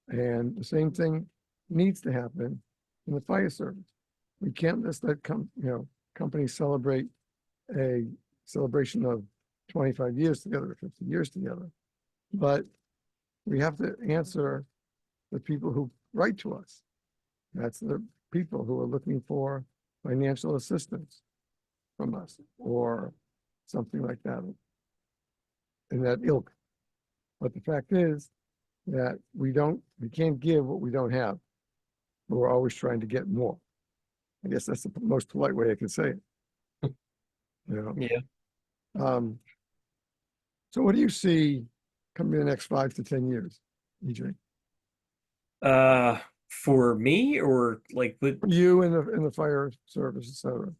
And the same thing needs to happen in the fire service. We can't just let companies celebrate a celebration of 25 years together or 50 years together. But we have to answer the people who write to us. That's the people who are looking for financial assistance from us or something like that in that ilk. But the fact is that we can't give what we don't have. But we're always trying to get more. I guess that's the most polite way I can say it. Yeah. Um, so what do you see coming in the next 5 to 10 years, EJ? For me or like with You in the fire service, et cetera.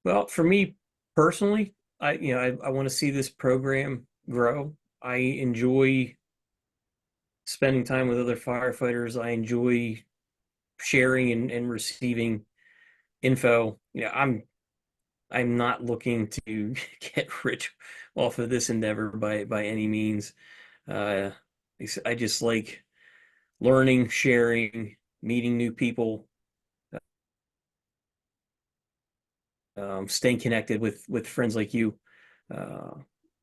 well, for me personally, I want to see this program grow. I enjoy spending time with other firefighters. I enjoy sharing and receiving info. I'm not looking to get rich off of this endeavor by any means. Uh, I just like learning, sharing, meeting new people, staying connected with friends like you uh,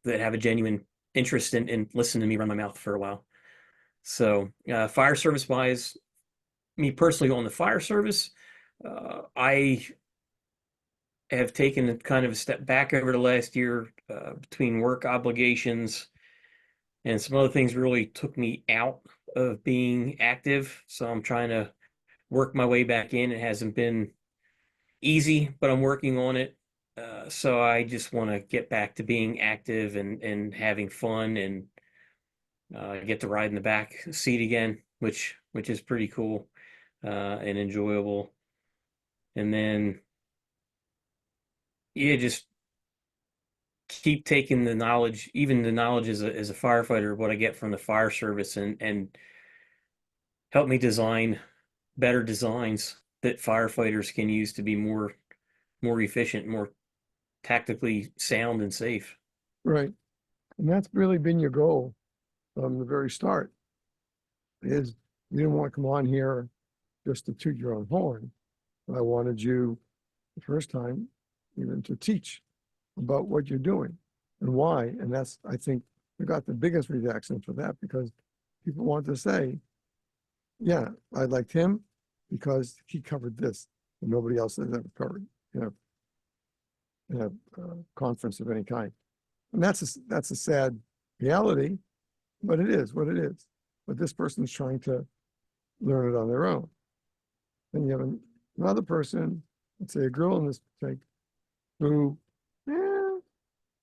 that have a genuine interest in listening to me run my mouth for a while. So, fire service wise, me personally on the fire service, I have taken kind of a step back over the last year between work obligations and some other things really took me out of being active. So I'm trying to work my way back in. It hasn't been easy, but I'm working on it. So I just want to get back to being active and having fun and get to ride in the back seat again, which is pretty cool and enjoyable. And then yeah, just keep taking the knowledge, even the knowledge as a firefighter, what I get from the fire service, and help me design better designs that firefighters can use to be more efficient, more tactically sound and safe. Right. And that's really been your goal from the very start, is you didn't want to come on here just to toot your own horn. But I wanted you the first time, even to teach about what you're doing and why. And that's, I think, we got the biggest reaction for that because people want to say, yeah, I liked him because he covered this and nobody else has ever covered in a conference of any kind. And that's a sad reality, but it is what it is. But this person's trying to learn it on their own. Then you have another person, let's say a girl in this take, who,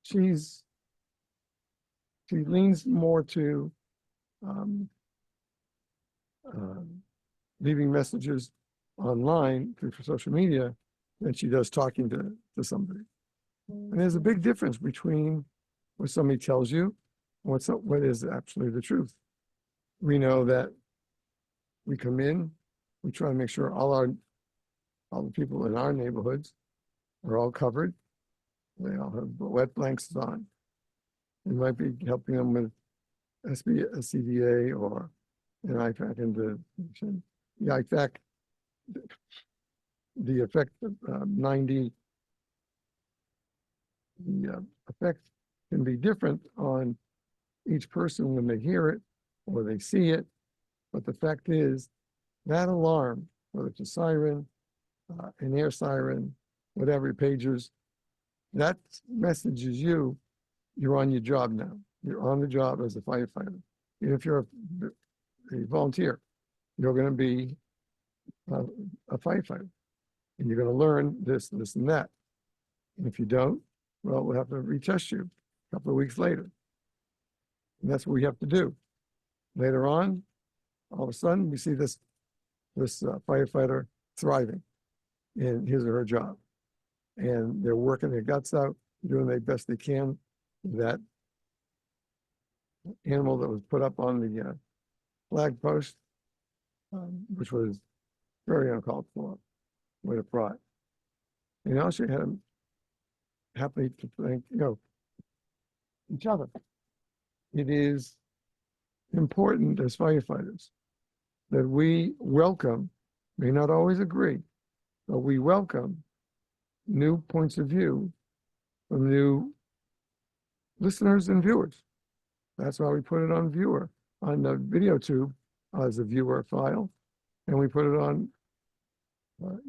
she leans more to leaving messages online through social media than she does talking to somebody. And there's a big difference between what somebody tells you and what is actually the truth. We know that we come in, we try to make sure all the people in our neighborhoods are all covered. They all have wet blankets on. We might be helping them with CDA or an IFAC implementation. The IFAC, the effect of 90, the effect can be different on each person when they hear it or they see it. But the fact is that alarm, whether it's a siren, an air siren, whatever, pagers, that messages you're on your job now. You're on the job as a firefighter. Even if you're a volunteer, you're going to be a firefighter. And you're going to learn this, and that. And if you don't, well, we'll have to retest you a couple of weeks later. And that's what we have to do. Later on, all of a sudden, we see this firefighter thriving in his or her job. And they're working their guts out, doing the best they can with that animal that was put up on the flag post, which was very uncalled for, with a pride. And also had them happy to thank, each other. It is important as firefighters that we welcome, may not always agree, but we welcome new points of view from new listeners and viewers. That's why we put it on the video tube as a viewer file, and we put it on on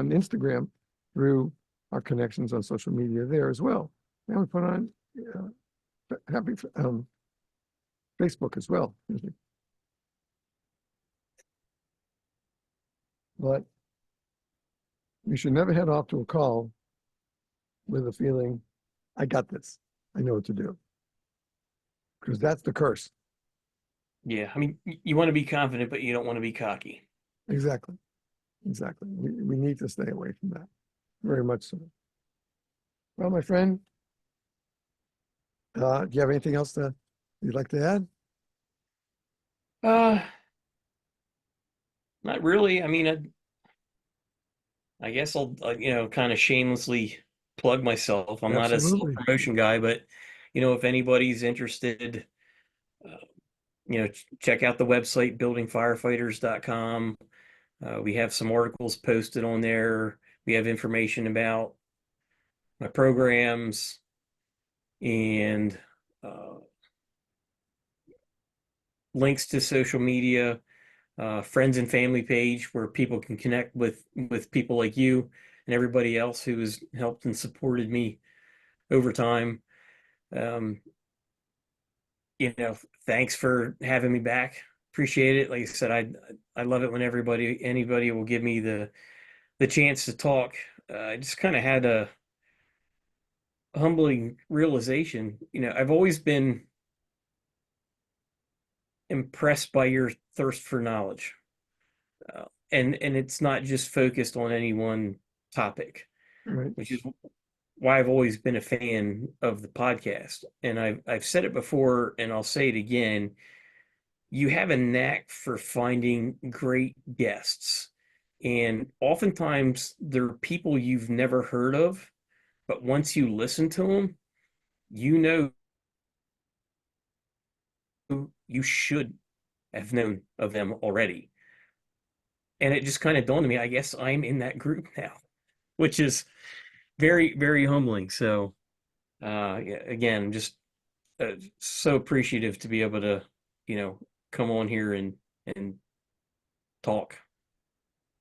Instagram through our connections on social media there as well. And we put on Facebook as well. But you should never head off to a call with a feeling, I got this, I know what to do. Because that's the curse. Yeah, I mean, you want to be confident, but you don't want to be cocky. Exactly. We need to stay away from that. Very much so. Well, my friend, do you have anything else you'd like to add? Not really. I mean, I guess I'll, kind of shamelessly plug myself. I'm not a Absolutely. self-promotion guy, but, if anybody's interested, uh, check out the website, buildingfirefighters.com. We have some articles posted on there. We have information about my programs and links to social media, friends and family page where people can connect with people like you and everybody else who has helped and supported me over time. Um, thanks for having me back. Appreciate it. Like I said, I love it when anybody will give me the chance to talk. I just kind of had a humbling realization. I've always been impressed by your thirst for knowledge, and it's not just focused on any one topic, Right. which is why I've always been a fan of the podcast. And I've said it before, and I'll say it again. You have a knack for finding great guests, and oftentimes they're people you've never heard of, but once you listen to them, you know you should have known of them already. And it just kind of dawned on me, I guess I'm in that group now, which is very, very humbling. So, yeah, again, just so appreciative to be able to, you know, come on here and talk.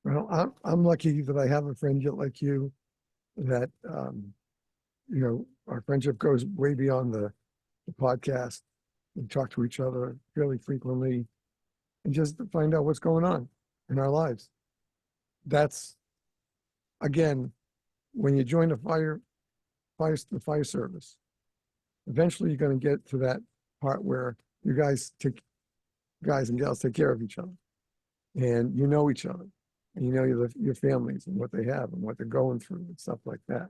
Well, I'm lucky that I have a friend like you that, our friendship goes way beyond the podcast. We talk to each other fairly frequently and just to find out what's going on in our lives. That's, again, when you join the fire service, eventually you're going to get to that part where you guys and gals take care of each other and you know each other and you know your families and what they have and what they're going through and stuff like that.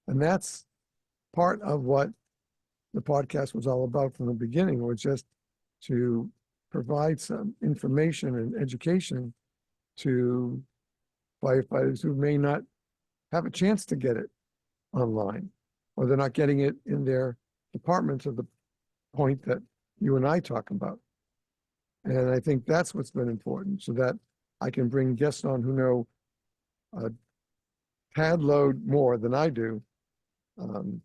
And that's part of what the podcast was all about from the beginning, was just to provide some information and education to firefighters who may not have a chance to get it online, or they're not getting it in their departments at the point that you and I talk about. And I think that's what's been important, so that I can bring guests on who know a tad load more than I do, um,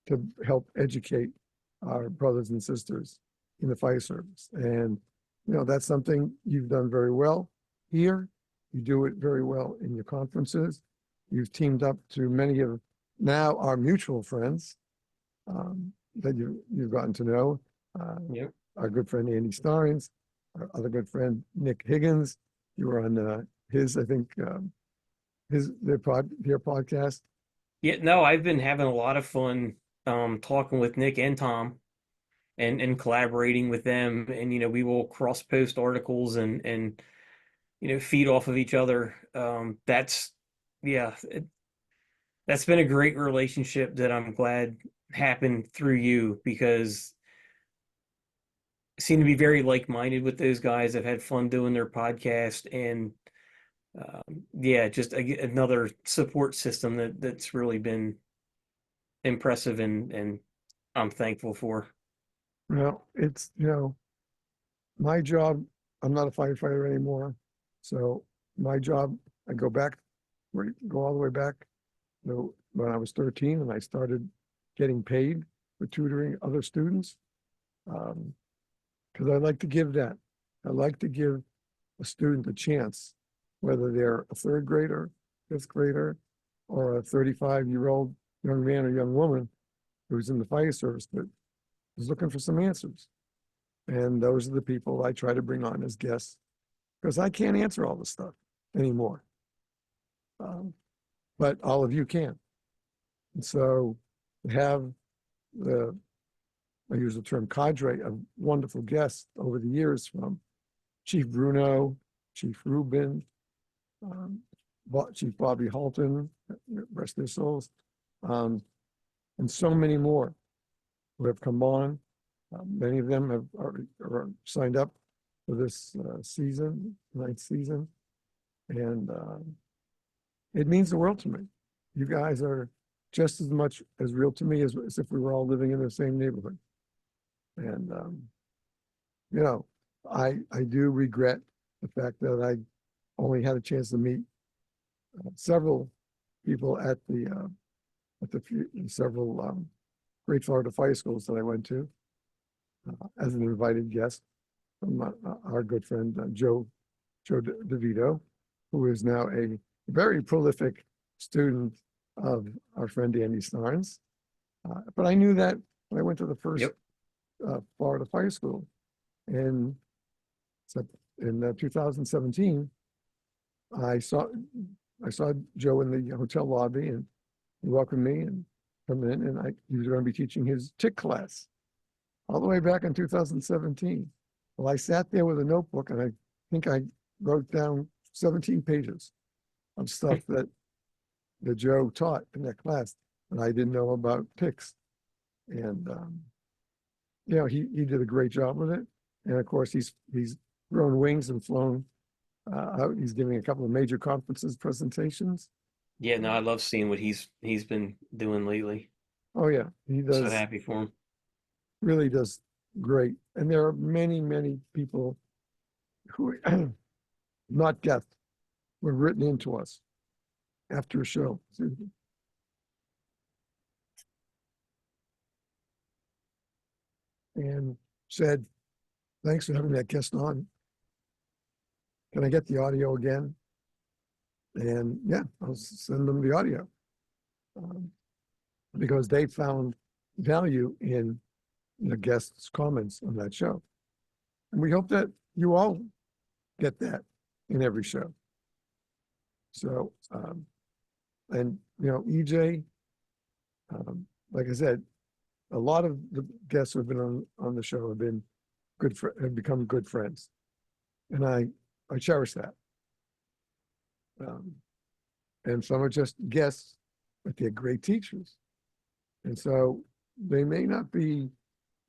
to help educate our brothers and sisters in the fire service. And, that's something you've done very well here. You do it very well in your conferences. You've teamed up to many of now our mutual friends, that you've gotten to know. Yep. Our good friend Andy Starnes, our other good friend Nick Higgins. You were on his, I think, their podcast. Yeah, no, I've been having a lot of fun talking with Nick and Tom and collaborating with them. And we will cross post articles and feed off of each other. Yeah, that's been a great relationship that I'm glad happened through you, because I seem to be very like-minded with those guys. I've had fun doing their podcast, and yeah, just another support system that's really been impressive, and I'm thankful for. Well, it's, my job, I'm not a firefighter anymore. So my job, I go all the way back, when I was 13 and I started getting paid for tutoring other students. Because I like to give that. I like to give a student a chance, whether they're a third grader, fifth grader, or a 35-year-old young man or young woman who's in the fire service but is looking for some answers. And those are the people I try to bring on as guests, because I can't answer all this stuff anymore. But all of you can. And so to have I use the term cadre of wonderful guests over the years, from Chief Bruno, Chief Rubin, um, Chief Bobby Halton, rest their souls, and so many more who have come on. Many of them are signed up for this season, ninth season, and it means the world to me. You guys are just as much as real to me as if we were all living in the same neighborhood. And you know, I do regret the fact that I only had a chance to meet several people at several Great Florida fire schools that I went to as an invited guest from our good friend Joe DeVito, who is now a very prolific student of our friend Andy Starnes. But I knew that when I went to the first Yep. Florida fire school in 2017. I saw Joe in the hotel lobby, and he welcomed me and come in, and he was going to be teaching his TIC class all the way back in 2017. Well, I sat there with a notebook, and I think I wrote down 17 pages of stuff that Joe taught in that class that I didn't know about TICs. And he did a great job with it. And of course, he's grown wings and flown out. He's giving a couple of major conferences presentations. Yeah, no, I love seeing what he's been doing lately. Oh yeah, he So does, happy for him. really does great. And there are many, many people who, not death, were written into us after a show. and said, thanks for having that guest on. Can I get the audio again? And yeah, I'll send them the audio. Because they found value in the guests' comments on that show. And we hope that you all get that in every show. So, and EJ, like I said, a lot of the guests who have been on the show have been have become good friends, and I cherish that. And some are just guests, but they're great teachers, and so they may not be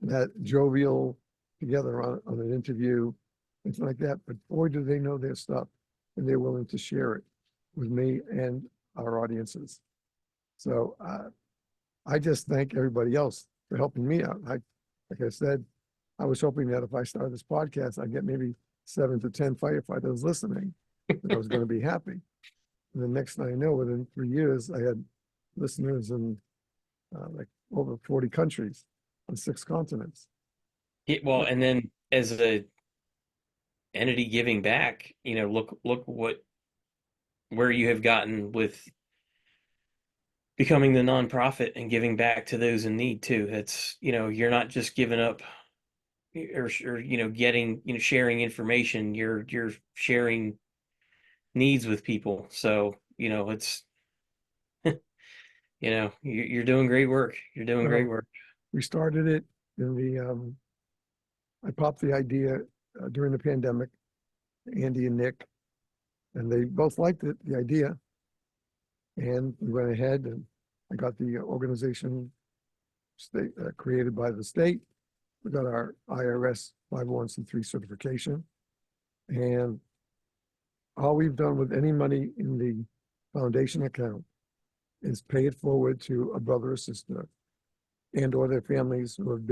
that jovial together on an interview, things like that, but boy, do they know their stuff, and they're willing to share it with me and our audiences. So I just thank everybody else for helping me out. Like I said, I was hoping that if I started this podcast, I'd get maybe 7 to 10 firefighters listening, and I was going to be happy. And the next thing I know, within 3 years, I had listeners in like over 40 countries on 6 continents. Yeah, well, and then as a entity giving back, look where you have gotten with becoming the nonprofit and giving back to those in need too. That's, you're not just giving up or getting, sharing information. You're sharing needs with people. So, it's you're doing great work. You're doing great work. We started it in I popped the idea during the pandemic, Andy and Nick, and they both liked it, the idea. And we went ahead and I got the organization created by the state. We got our IRS 501c3 certification. And all we've done with any money in the foundation account is pay it forward to a brother or sister and or their families who have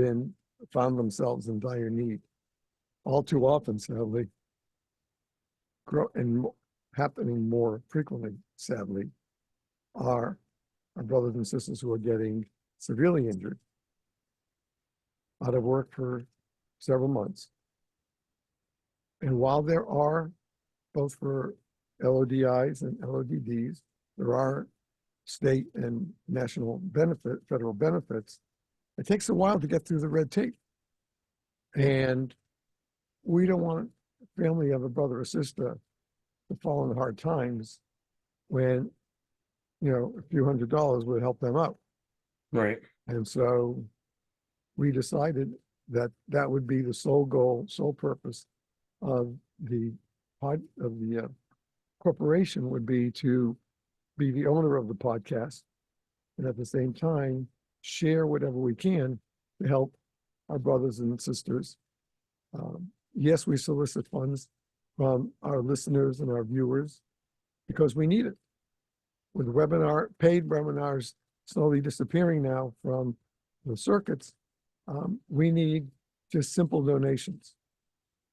found themselves in dire need. All too often, sadly, and happening more frequently, sadly, are our brothers and sisters who are getting severely injured, out of work for several months. And while there are, both for LODIs and LODDs, there are state and national federal benefits, it takes a while to get through the red tape. And we don't want a family of a brother or sister to fall in hard times when, a few $100s would help them out. Right. And so we decided that that would be the sole goal, sole purpose of the corporation would be to be the owner of the podcast, and at the same time share whatever we can to help our brothers and sisters. Yes, we solicit funds from our listeners and our viewers because we need it. With paid webinars slowly disappearing now from the circuits, we need just simple donations,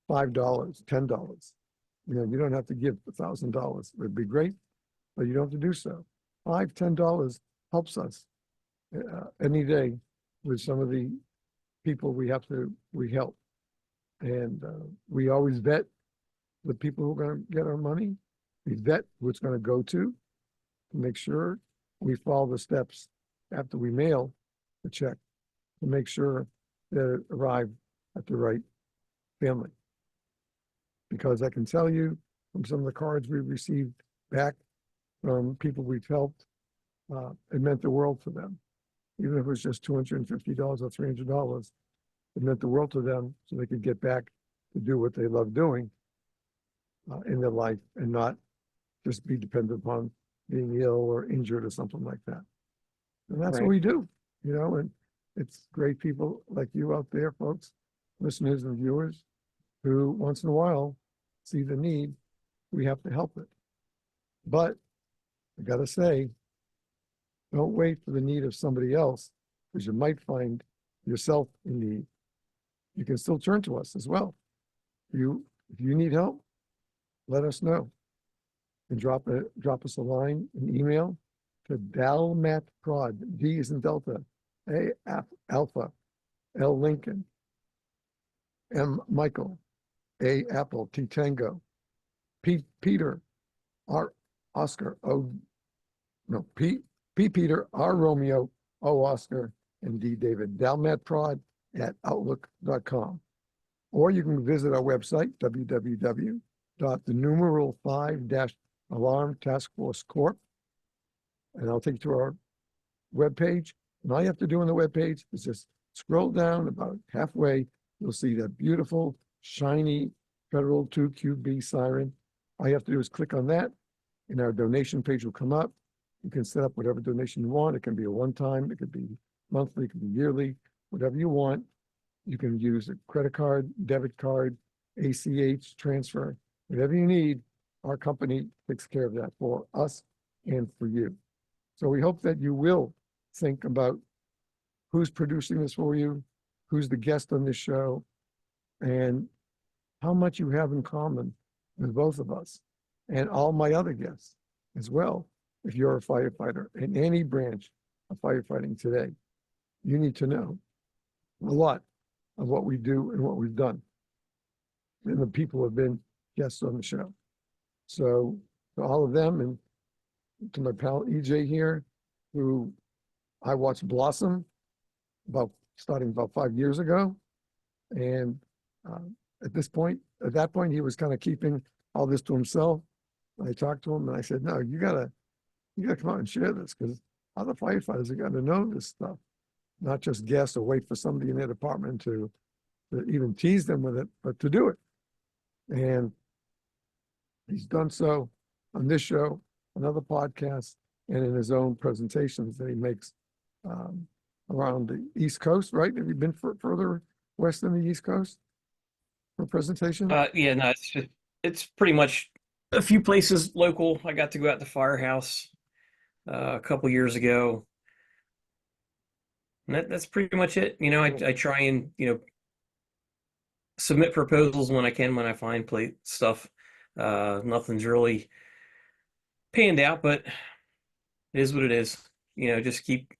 $5, $10. You don't have to give $1,000. It'd be great, but you don't have to do so. $5, $10 helps us any day with some of the people we help. And we always vet the people who are going to get our money. We vet who it's going to go to make sure we follow the steps after we mail the check to make sure that it arrived at the right family. Because I can tell you from some of the cards we've received back from people we've helped, it meant the world to them. Even if it was just $250 or $300, it meant the world to them so they could get back to do what they love doing in their life and not just be dependent upon being ill or injured or something like that. And that's what we do, and it's great people like you out there, folks, listeners and viewers, who once in a while see the need. We have to help it. But I got to say, don't wait for the need of somebody else, because you might find yourself in need. You can still turn to us as well. If you need help, let us know. And drop us a line, an email to dalmatprod, D is in Delta, A Alpha, L Lincoln, M. Michael, A. Apple, T. Tango, P. Peter, R. Oscar, O. No, P. Peter, R. Romeo, O. Oscar, and D. David. dalmatprod@outlook.com. Or you can visit our website, www.the5-Alarm Task Force Corp. And I'll take you to our webpage. And all you have to do on the webpage is just scroll down about halfway. You'll see that beautiful, shiny Federal 2QB siren. All you have to do is click on that, and our donation page will come up. You can set up whatever donation you want. It can be a one-time, it could be monthly, it could be yearly, whatever you want. You can use a credit card, debit card, ACH transfer, whatever you need. Our company takes care of that for us and for you. So we hope that you will think about who's producing this for you, who's the guest on this show, and how much you have in common with both of us and all my other guests as well. If you're a firefighter in any branch of firefighting today, you need to know a lot of what we do and what we've done. And the people who have been guests on the show. So to all of them, and to my pal EJ here, who I watched blossom starting about 5 years ago. And at that point, he was kind of keeping all this to himself. I talked to him and I said, no, you gotta come out and share this, because other firefighters have got to know this stuff, not just guess or wait for somebody in their department to even tease them with it, but to do it. And he's done so on this show, on other podcasts, and in his own presentations that he makes around the East Coast, right? Have you been further west than the East Coast for presentation? Yeah, no, it's pretty much a few places local. I got to go out to Firehouse a couple years ago. And that's pretty much it. I try and, submit proposals when I can, when I find plate stuff. Nothing's really panned out, but it is what it is. Just keep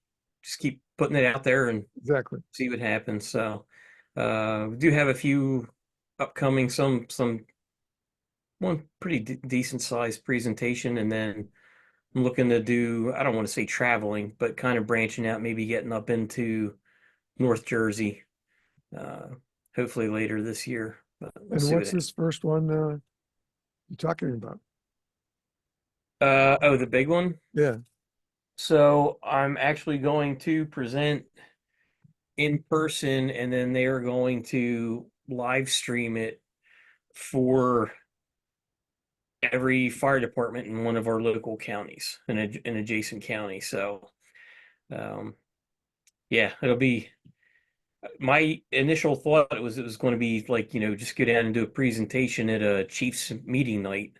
putting it out there and Exactly. see what happens. So we do have a few upcoming, one pretty decent sized presentation, and then I'm looking to do, I don't want to say traveling, but kind of branching out, maybe getting up into North Jersey, uh, hopefully later this year. But we'll And see what's this first one you're talking about? Oh, the big one. Yeah. So I'm actually going to present in person, and then they are going to live stream it for every fire department in one of our local counties, an adjacent county. So, um, yeah, it'll be my initial thought. It was going to be like, just go down and do a presentation at a chief's meeting night,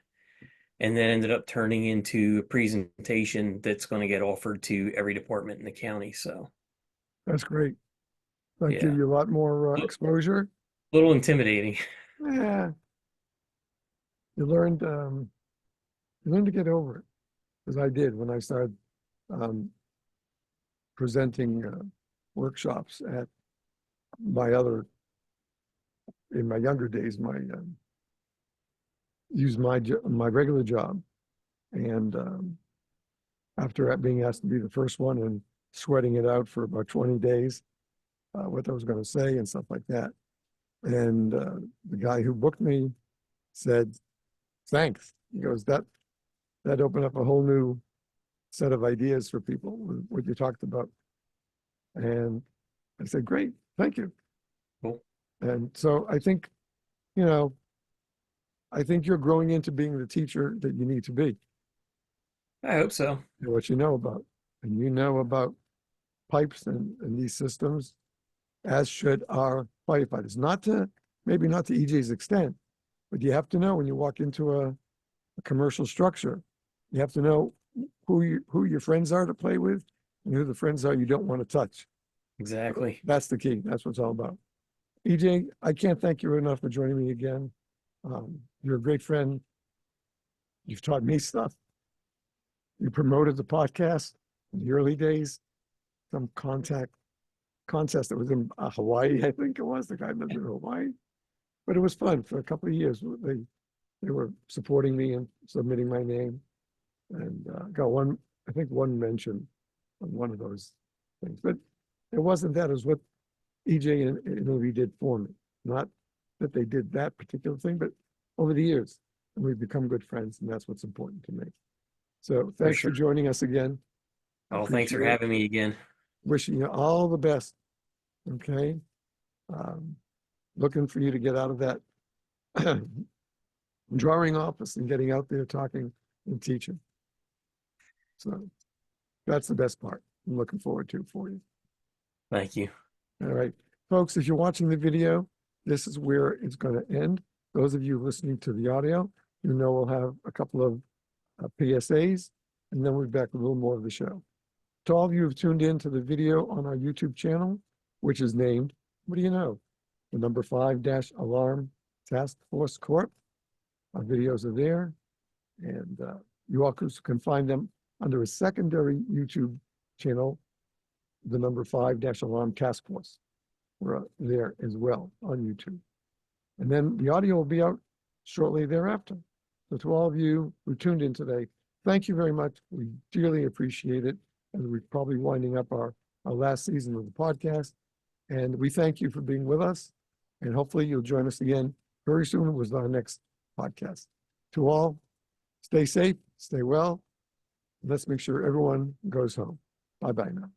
and then ended up turning into a presentation that's going to get offered to every department in the county. So, That's great. That give yeah, you a lot more a exposure. little intimidating. Yeah. You learned to get over it, because I did when I started um, presenting workshops at in my younger days, use my regular job, and after being asked to be the first one and sweating it out for about 20 days, what I was going to say and stuff like that. And the guy who booked me said, thanks. He goes, that opened up a whole new set of ideas for people with what you talked about. And I said, great, thank you. Cool. And so I think, you know, I think you're growing into being the teacher that you need to be, I hope so. what you know about. And you know about pipes and these systems, as should our firefighters. Maybe not to EJ's extent, but you have to know when you walk into a commercial structure, you have to know who your friends are to play with and who the friends are you don't want to touch. Exactly. That's the key. That's what it's all about. EJ, I can't thank you enough for joining me again. You're a great friend. You've taught me stuff. You promoted the podcast in the early days. Some contest that was in Hawaii, I think it was. The guy lived in Hawaii. But it was fun for a couple of years. They were supporting me and submitting my name, and got one, I think, one mention on one of those things. But it wasn't that; it was what EJ and Amy did for me. Not that they did that particular thing, but over the years, and we've become good friends, and that's what's important to me. So thanks for sure. joining us again. I Oh, thanks for appreciate it. having me again. Wishing you all the best. Okay. Um, Looking for you to get out of that drawing office and getting out there talking and teaching. So that's the best part. I'm looking forward to for you. Thank you. All right, folks, as you're watching the video, this is where it's going to end. Those of you listening to the audio, you know we'll have a couple of PSAs, and then we'll be back with a little more of the show. To all of you who've tuned in to the video on our YouTube channel, which is named, what do you know? The number 5-Alarm Task Force Corp. Our videos are there, and you all can find them under a secondary YouTube channel, the number 5-Alarm Task Force. We're there as well on YouTube. And then the audio will be out shortly thereafter. So to all of you who tuned in today, thank you very much. We dearly appreciate it. And we're probably winding up our last season of the podcast. And we thank you for being with us. And hopefully you'll join us again very soon with our next podcast. To all, stay safe, stay well. Let's make sure everyone goes home. Bye-bye now.